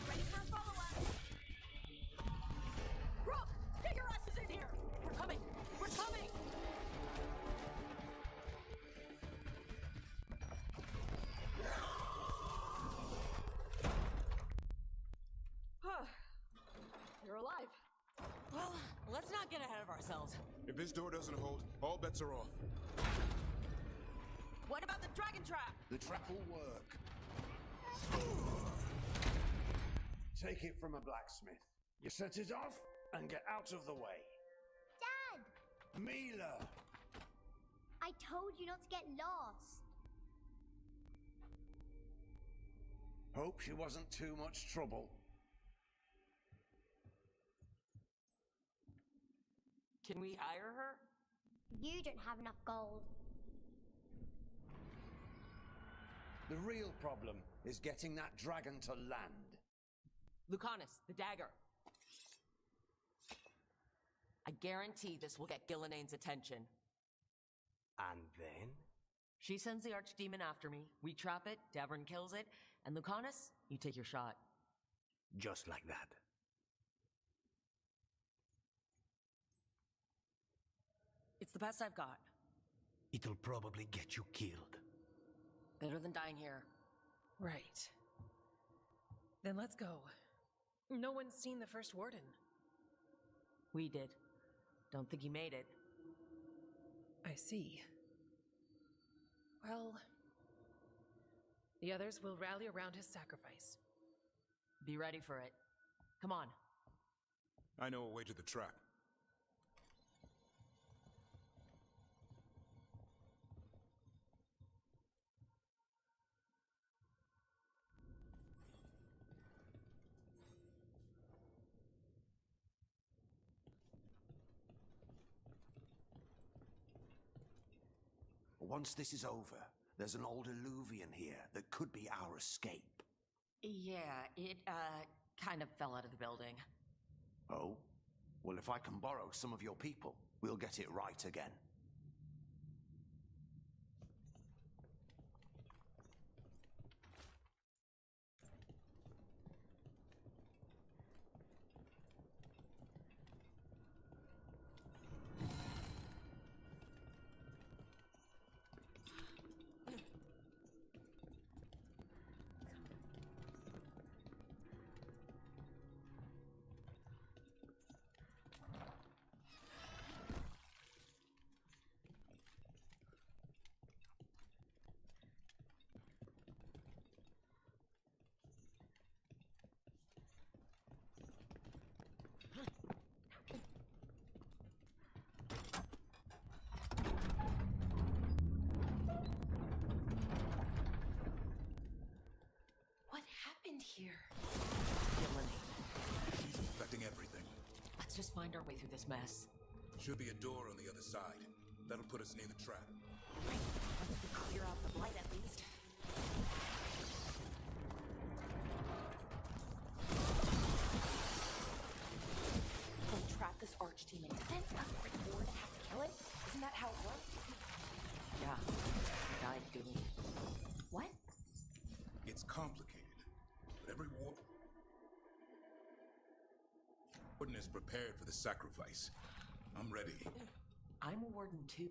Speaker 6: Ready for a follow-up?
Speaker 2: Rook, get your asses in here. We're coming. We're coming. You're alive. Well, let's not get ahead of ourselves.
Speaker 14: If this door doesn't hold, all bets are off.
Speaker 6: What about the dragon trap?
Speaker 16: The trap will work. Take it from a blacksmith. You set it off and get out of the way.
Speaker 7: Dad!
Speaker 16: Mila!
Speaker 7: I told you not to get lost.
Speaker 16: Hope she wasn't too much trouble.
Speaker 2: Can we hire her?
Speaker 7: You don't have enough gold.
Speaker 16: The real problem is getting that dragon to land.
Speaker 2: Lucanus, the dagger. I guarantee this will get Gillianane's attention.
Speaker 11: And then?
Speaker 2: She sends the archdemon after me, we trap it, Davrin kills it, and Lucanus, you take your shot.
Speaker 11: Just like that.
Speaker 2: It's the best I've got.
Speaker 11: It'll probably get you killed.
Speaker 2: Better than dying here.
Speaker 17: Right. Then let's go. No one's seen the first warden.
Speaker 2: We did. Don't think he made it.
Speaker 17: I see. Well, the others will rally around his sacrifice.
Speaker 2: Be ready for it. Come on.
Speaker 14: I know a way to the trap.
Speaker 16: Once this is over, there's an old Illuvian here that could be our escape.
Speaker 2: Yeah, it, kind of fell out of the building.
Speaker 16: Oh? Well, if I can borrow some of your people, we'll get it right again.
Speaker 2: Gillenane.
Speaker 10: She's infecting everything.
Speaker 2: Let's just find our way through this mess.
Speaker 10: Should be a door on the other side. That'll put us near the trap.
Speaker 6: Let's clear out the blight at least. We'll trap this archdemon. Doesn't a ward have to kill it? Isn't that how it works?
Speaker 2: Yeah. Died doing it.
Speaker 6: What?
Speaker 10: It's complicated, but every warden is prepared for the sacrifice. I'm ready.
Speaker 2: I'm a warden too.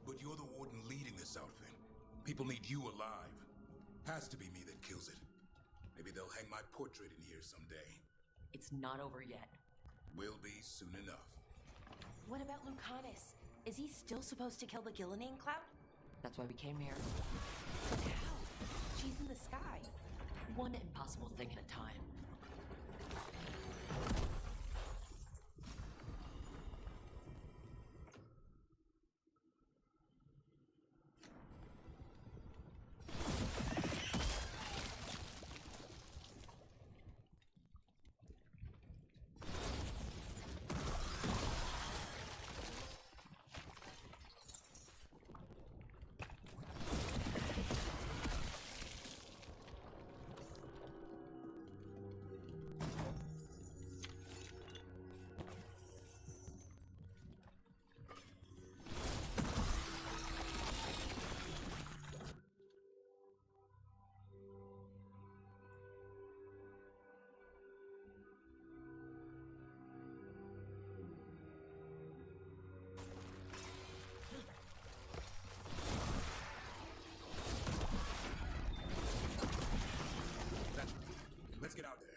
Speaker 10: But you're the warden leading this outfit. People need you alive. Has to be me that kills it. Maybe they'll hang my portrait in here someday.
Speaker 2: It's not over yet.
Speaker 10: Will be soon enough.
Speaker 6: What about Lucanus? Is he still supposed to kill the Gillenane cloud?
Speaker 2: That's why we came here.
Speaker 6: But how? She's in the sky.
Speaker 2: One impossible thing at a time.
Speaker 10: Let's get out there.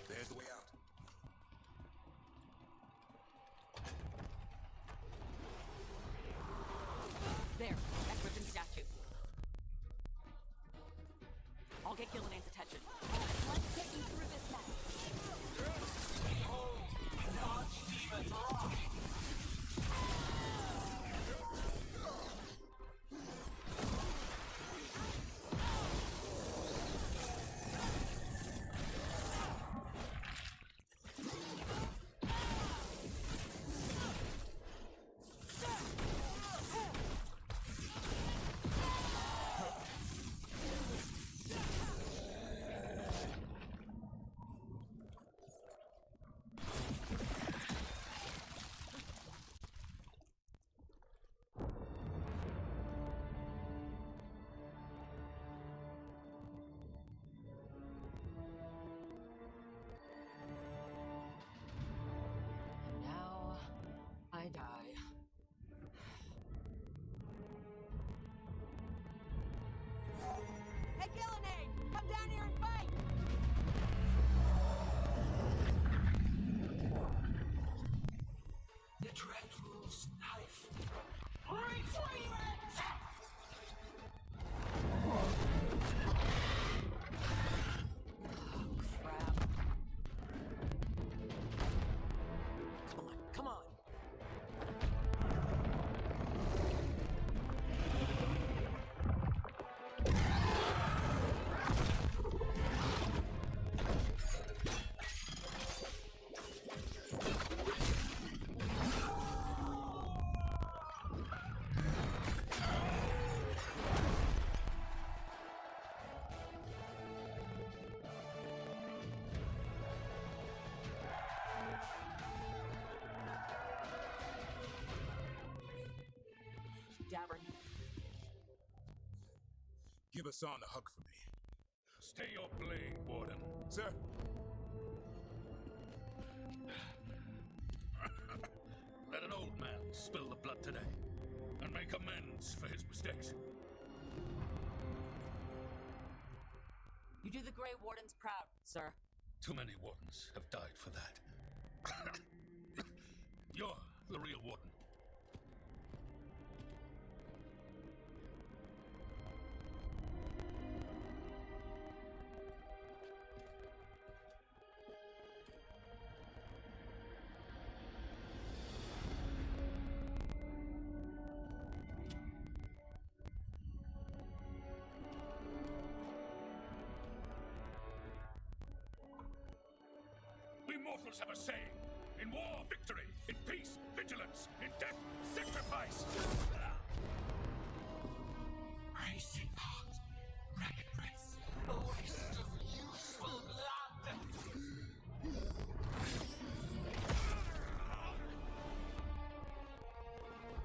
Speaker 10: There's the way out.
Speaker 2: There, that Griffin statue. I'll get Gillenane's attention.
Speaker 7: Let's get you through this mess.
Speaker 15: An archdemon rock!
Speaker 2: Now, I die.
Speaker 6: Hey, Gillenane! Come down here and fight!
Speaker 15: The Dreadful's knife. Retrieve it!
Speaker 2: Crap. Come on, come on! Davern,
Speaker 10: Give us on a hug for me.
Speaker 12: Stay your blade, Warden.
Speaker 10: Sir?
Speaker 12: Let an old man spill the blood today and make amends for his mistakes.
Speaker 2: do the Grey Wardens proud, sir.
Speaker 12: Too many wardens have died for that. You're the real warden. We mortals have a saying. In war, victory. In peace, vigilance. In death, sacrifice.
Speaker 15: Racing heart, ragged race, a waste of useful blood.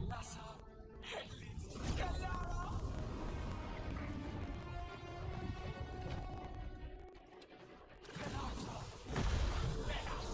Speaker 15: Lassa, Hedley, Galara. Venata, Venas.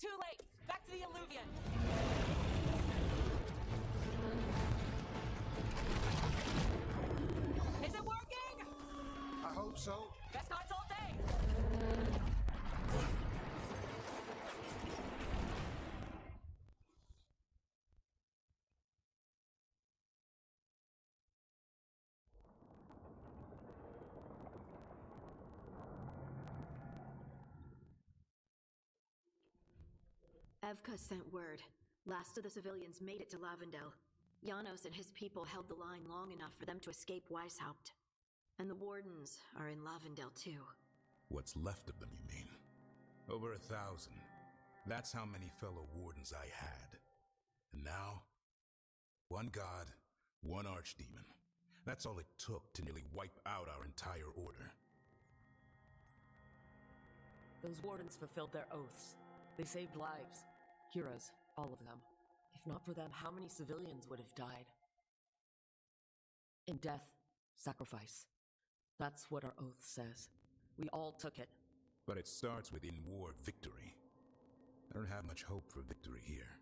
Speaker 2: Too late! Back to the Illuvian! Is it working?
Speaker 16: I hope so.
Speaker 2: Best odds all day!
Speaker 3: Evka sent word. Last of the civilians made it to Lavendel. Janos and his people held the line long enough for them to escape Weishaupt. And the Wardens are in Lavendel too.
Speaker 10: What's left of them, you mean? Over 1,000. That's how many fellow Wardens I had. And now, one god, one archdemon. That's all it took to nearly wipe out our entire order.
Speaker 2: Those Wardens fulfilled their oaths. They saved lives. Heroes, all of them. If not for them, how many civilians would have died? In death, sacrifice. That's what our oath says. We all took it.
Speaker 10: But it starts with in-war victory. I don't have much hope for victory here.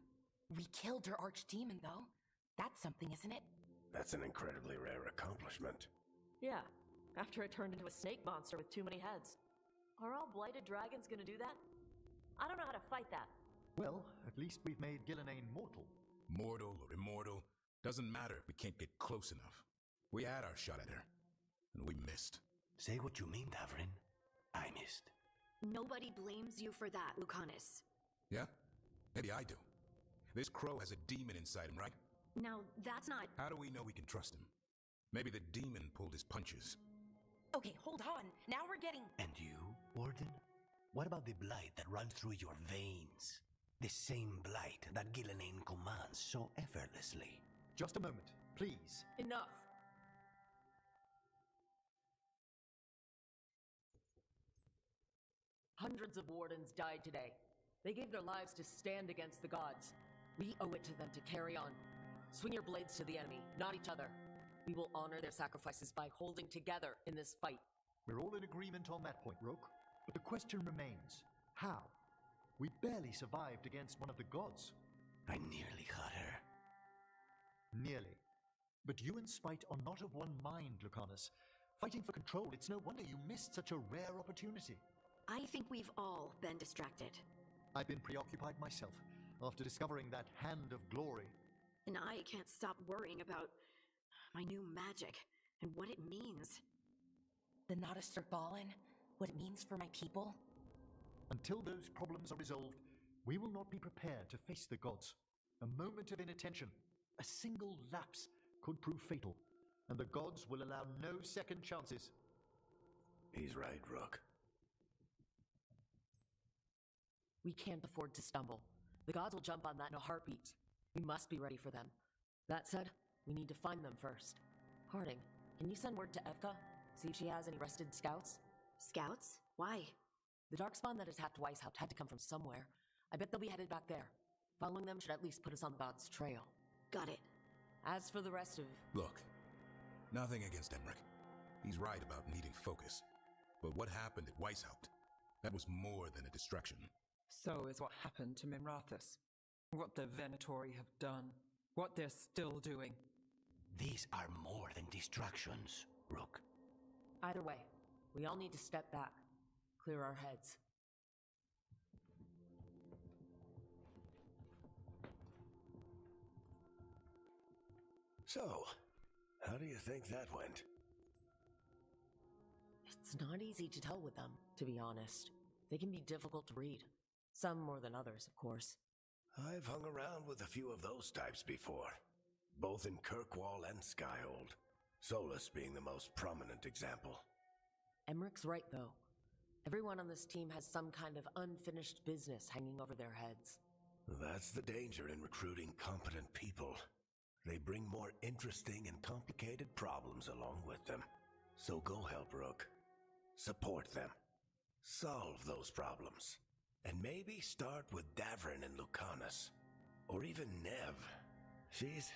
Speaker 6: We killed her archdemon, though. That's something, isn't it?
Speaker 16: That's an incredibly rare accomplishment.
Speaker 18: Yeah, after it turned into a snake monster with too many heads. Are all blighted dragons gonna do that? I don't know how to fight that.
Speaker 4: Well, at least we've made Gillenane mortal.
Speaker 10: Mortal or immortal, doesn't matter if we can't get close enough. We had our shot at her, and we missed.
Speaker 11: Say what you mean, Davrin. I missed.
Speaker 3: Nobody blames you for that, Lucanus.
Speaker 10: Yeah? Maybe I do. This crow has a demon inside him, right?
Speaker 3: Now, that's not...
Speaker 10: How do we know we can trust him? Maybe the demon pulled his punches.
Speaker 6: Okay, hold on. Now we're getting...
Speaker 11: And you, Warden? What about the blight that runs through your veins? The same blight that Gillenane commands so effortlessly.
Speaker 4: Just a moment, please.
Speaker 2: Enough! Hundreds of Wardens died today. They gave their lives to stand against the gods. We owe it to them to carry on. Swing your blades to the enemy, not each other. We will honor their sacrifices by holding together in this fight.
Speaker 4: We're all in agreement on that point, Rook. But the question remains, how? We barely survived against one of the gods.
Speaker 11: I nearly got her.
Speaker 4: Nearly. But you and Spite are not of one mind, Lucanus. Fighting for control, it's no wonder you missed such a rare opportunity.
Speaker 3: I think we've all been distracted.
Speaker 4: I've been preoccupied myself, after discovering that hand of glory.
Speaker 3: And I can't stop worrying about my new magic and what it means.
Speaker 6: The Notister Ballin? What it means for my people?
Speaker 4: Until those problems are resolved, we will not be prepared to face the gods. A moment of inattention, a single lapse, could prove fatal, and the gods will allow no second chances.
Speaker 16: He's right, Rook.
Speaker 2: We can't afford to stumble. The gods will jump on that in a heartbeat. We must be ready for them. That said, we need to find them first. Harding, can you send word to Evka? See if she has any rested scouts?
Speaker 3: Scouts? Why?
Speaker 2: The darkspawn that attacked Weishaupt had to come from somewhere. I bet they'll be headed back there. Following them should at least put us on the god's trail.
Speaker 3: Got it.
Speaker 2: As for the rest of...
Speaker 10: Look, nothing against Emmerich. He's right about needing focus. But what happened at Weishaupt? That was more than a distraction.
Speaker 19: So is what happened to Minrathus. What the Venatori have done. What they're still doing.
Speaker 11: These are more than distractions, Rook.
Speaker 2: Either way, we all need to step back. Clear our heads.
Speaker 16: So, how do you think that went?
Speaker 2: It's not easy to tell with them, to be honest. They can be difficult to read. Some more than others, of course.
Speaker 16: I've hung around with a few of those types before, both in Kirkwall and Skyhold. Solus being the most prominent example.
Speaker 2: Emmerich's right, though. Everyone on this team has some kind of unfinished business hanging over their heads.
Speaker 16: That's the danger in recruiting competent people. They bring more interesting and complicated problems along with them. So go help Rook. Support them. Solve those problems. And maybe start with Davrin and Lucanus. Or even Nev. She's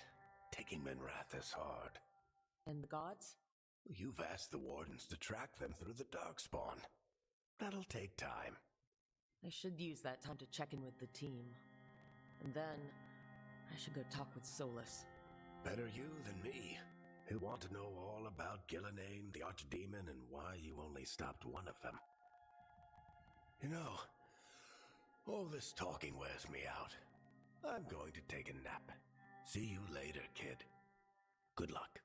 Speaker 16: taking Minrathus hard.
Speaker 2: And the gods?
Speaker 16: You've asked the Wardens to track them through the Darkspawn. That'll take time.
Speaker 2: I should use that time to check in with the team. And then, I should go talk with Solus.
Speaker 16: Better you than me. He'll want to know all about Gillenane, the Archdemon, and why you only stopped one of them. You know, all this talking wears me out. I'm going to take a nap. See you later, kid. Good luck.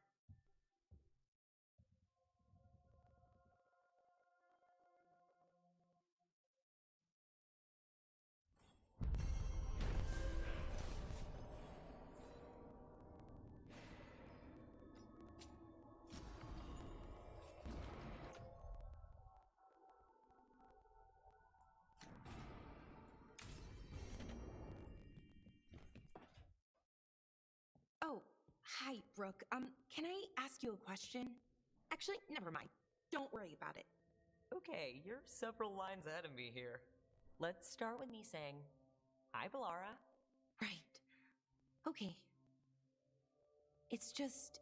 Speaker 6: Oh, hi, Rook. Can I ask you a question? Actually, never mind. Don't worry about it.
Speaker 2: Okay, you're several lines ahead of me here. Let's start with me saying, hi, Bellara.
Speaker 6: Right. Okay. It's just,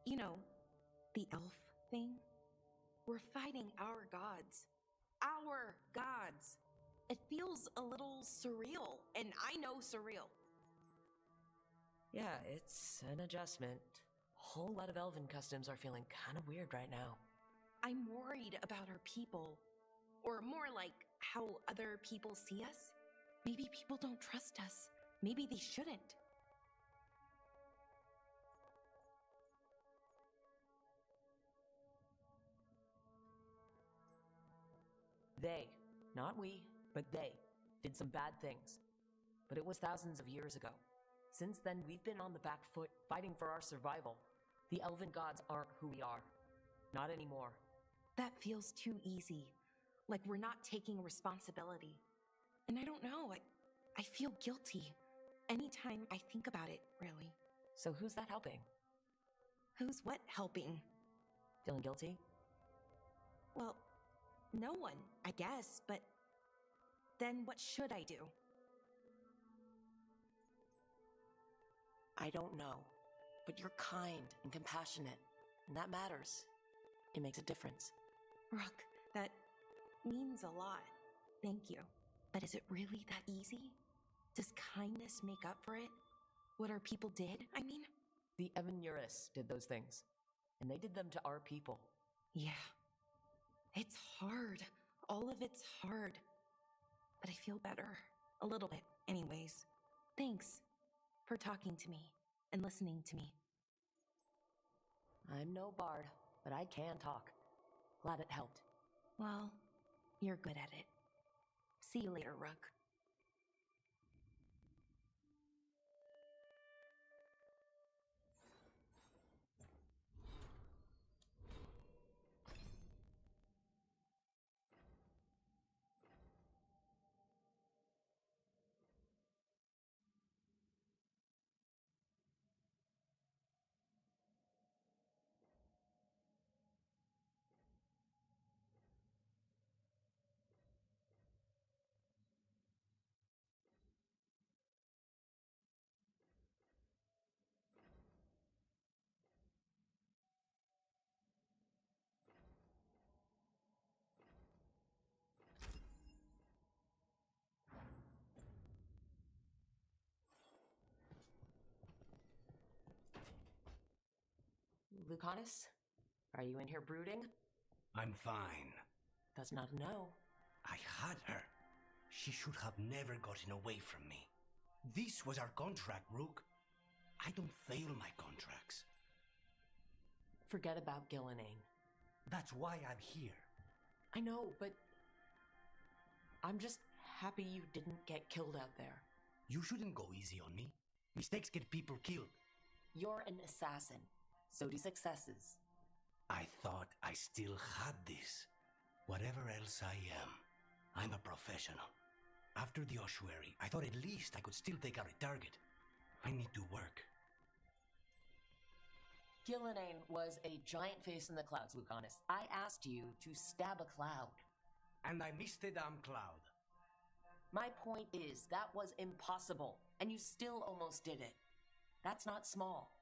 Speaker 6: you know, the elf thing. We're fighting our gods. Our gods. It feels a little surreal, and I know surreal.
Speaker 2: Yeah, it's an adjustment. A whole lot of elven customs are feeling kind of weird right now.
Speaker 6: I'm worried about our people. Or more like how other people see us. Maybe people don't trust us. Maybe they shouldn't.
Speaker 2: They, not we, but they, did some bad things. But it was thousands of years ago. Since then, we've been on the back foot, fighting for our survival. The elven gods aren't who we are. Not anymore.
Speaker 6: That feels too easy. Like we're not taking responsibility. And I don't know, I feel guilty. Anytime I think about it, really.
Speaker 2: So who's that helping?
Speaker 6: Who's what helping?
Speaker 2: Feeling guilty?
Speaker 6: Well, no one, I guess, but then what should I do?
Speaker 2: I don't know, but you're kind and compassionate, and that matters. It makes a difference.
Speaker 6: Rook, that means a lot. Thank you. But is it really that easy? Does kindness make up for it? What our people did, I mean?
Speaker 2: The Evanuris did those things, and they did them to our people.
Speaker 6: Yeah. It's hard. All of it's hard. But I feel better. A little bit, anyways. Thanks for talking to me and listening to me.
Speaker 2: I'm no bard, but I can talk. Glad it helped.
Speaker 6: Well, you're good at it. See you later, Rook.
Speaker 2: Lucanus? Are you in here brooding?
Speaker 11: I'm fine.
Speaker 2: Does not know.
Speaker 11: I had her. She should have never gotten away from me. This was our contract, Rook. I don't fail my contracts.
Speaker 2: Forget about Gillenane.
Speaker 11: That's why I'm here.
Speaker 2: I know, but I'm just happy you didn't get killed out there.
Speaker 11: You shouldn't go easy on me. Mistakes get people killed.
Speaker 2: You're an assassin. So do successes.
Speaker 11: I thought I still had this. Whatever else I am, I'm a professional. After the ossuary, I thought at least I could still take out a target. I need to work.
Speaker 2: Gillenane was a giant face in the clouds, Lucanus. I asked you to stab a cloud.
Speaker 11: And I missed the damn cloud.
Speaker 2: My point is, that was impossible, and you still almost did it. That's not small.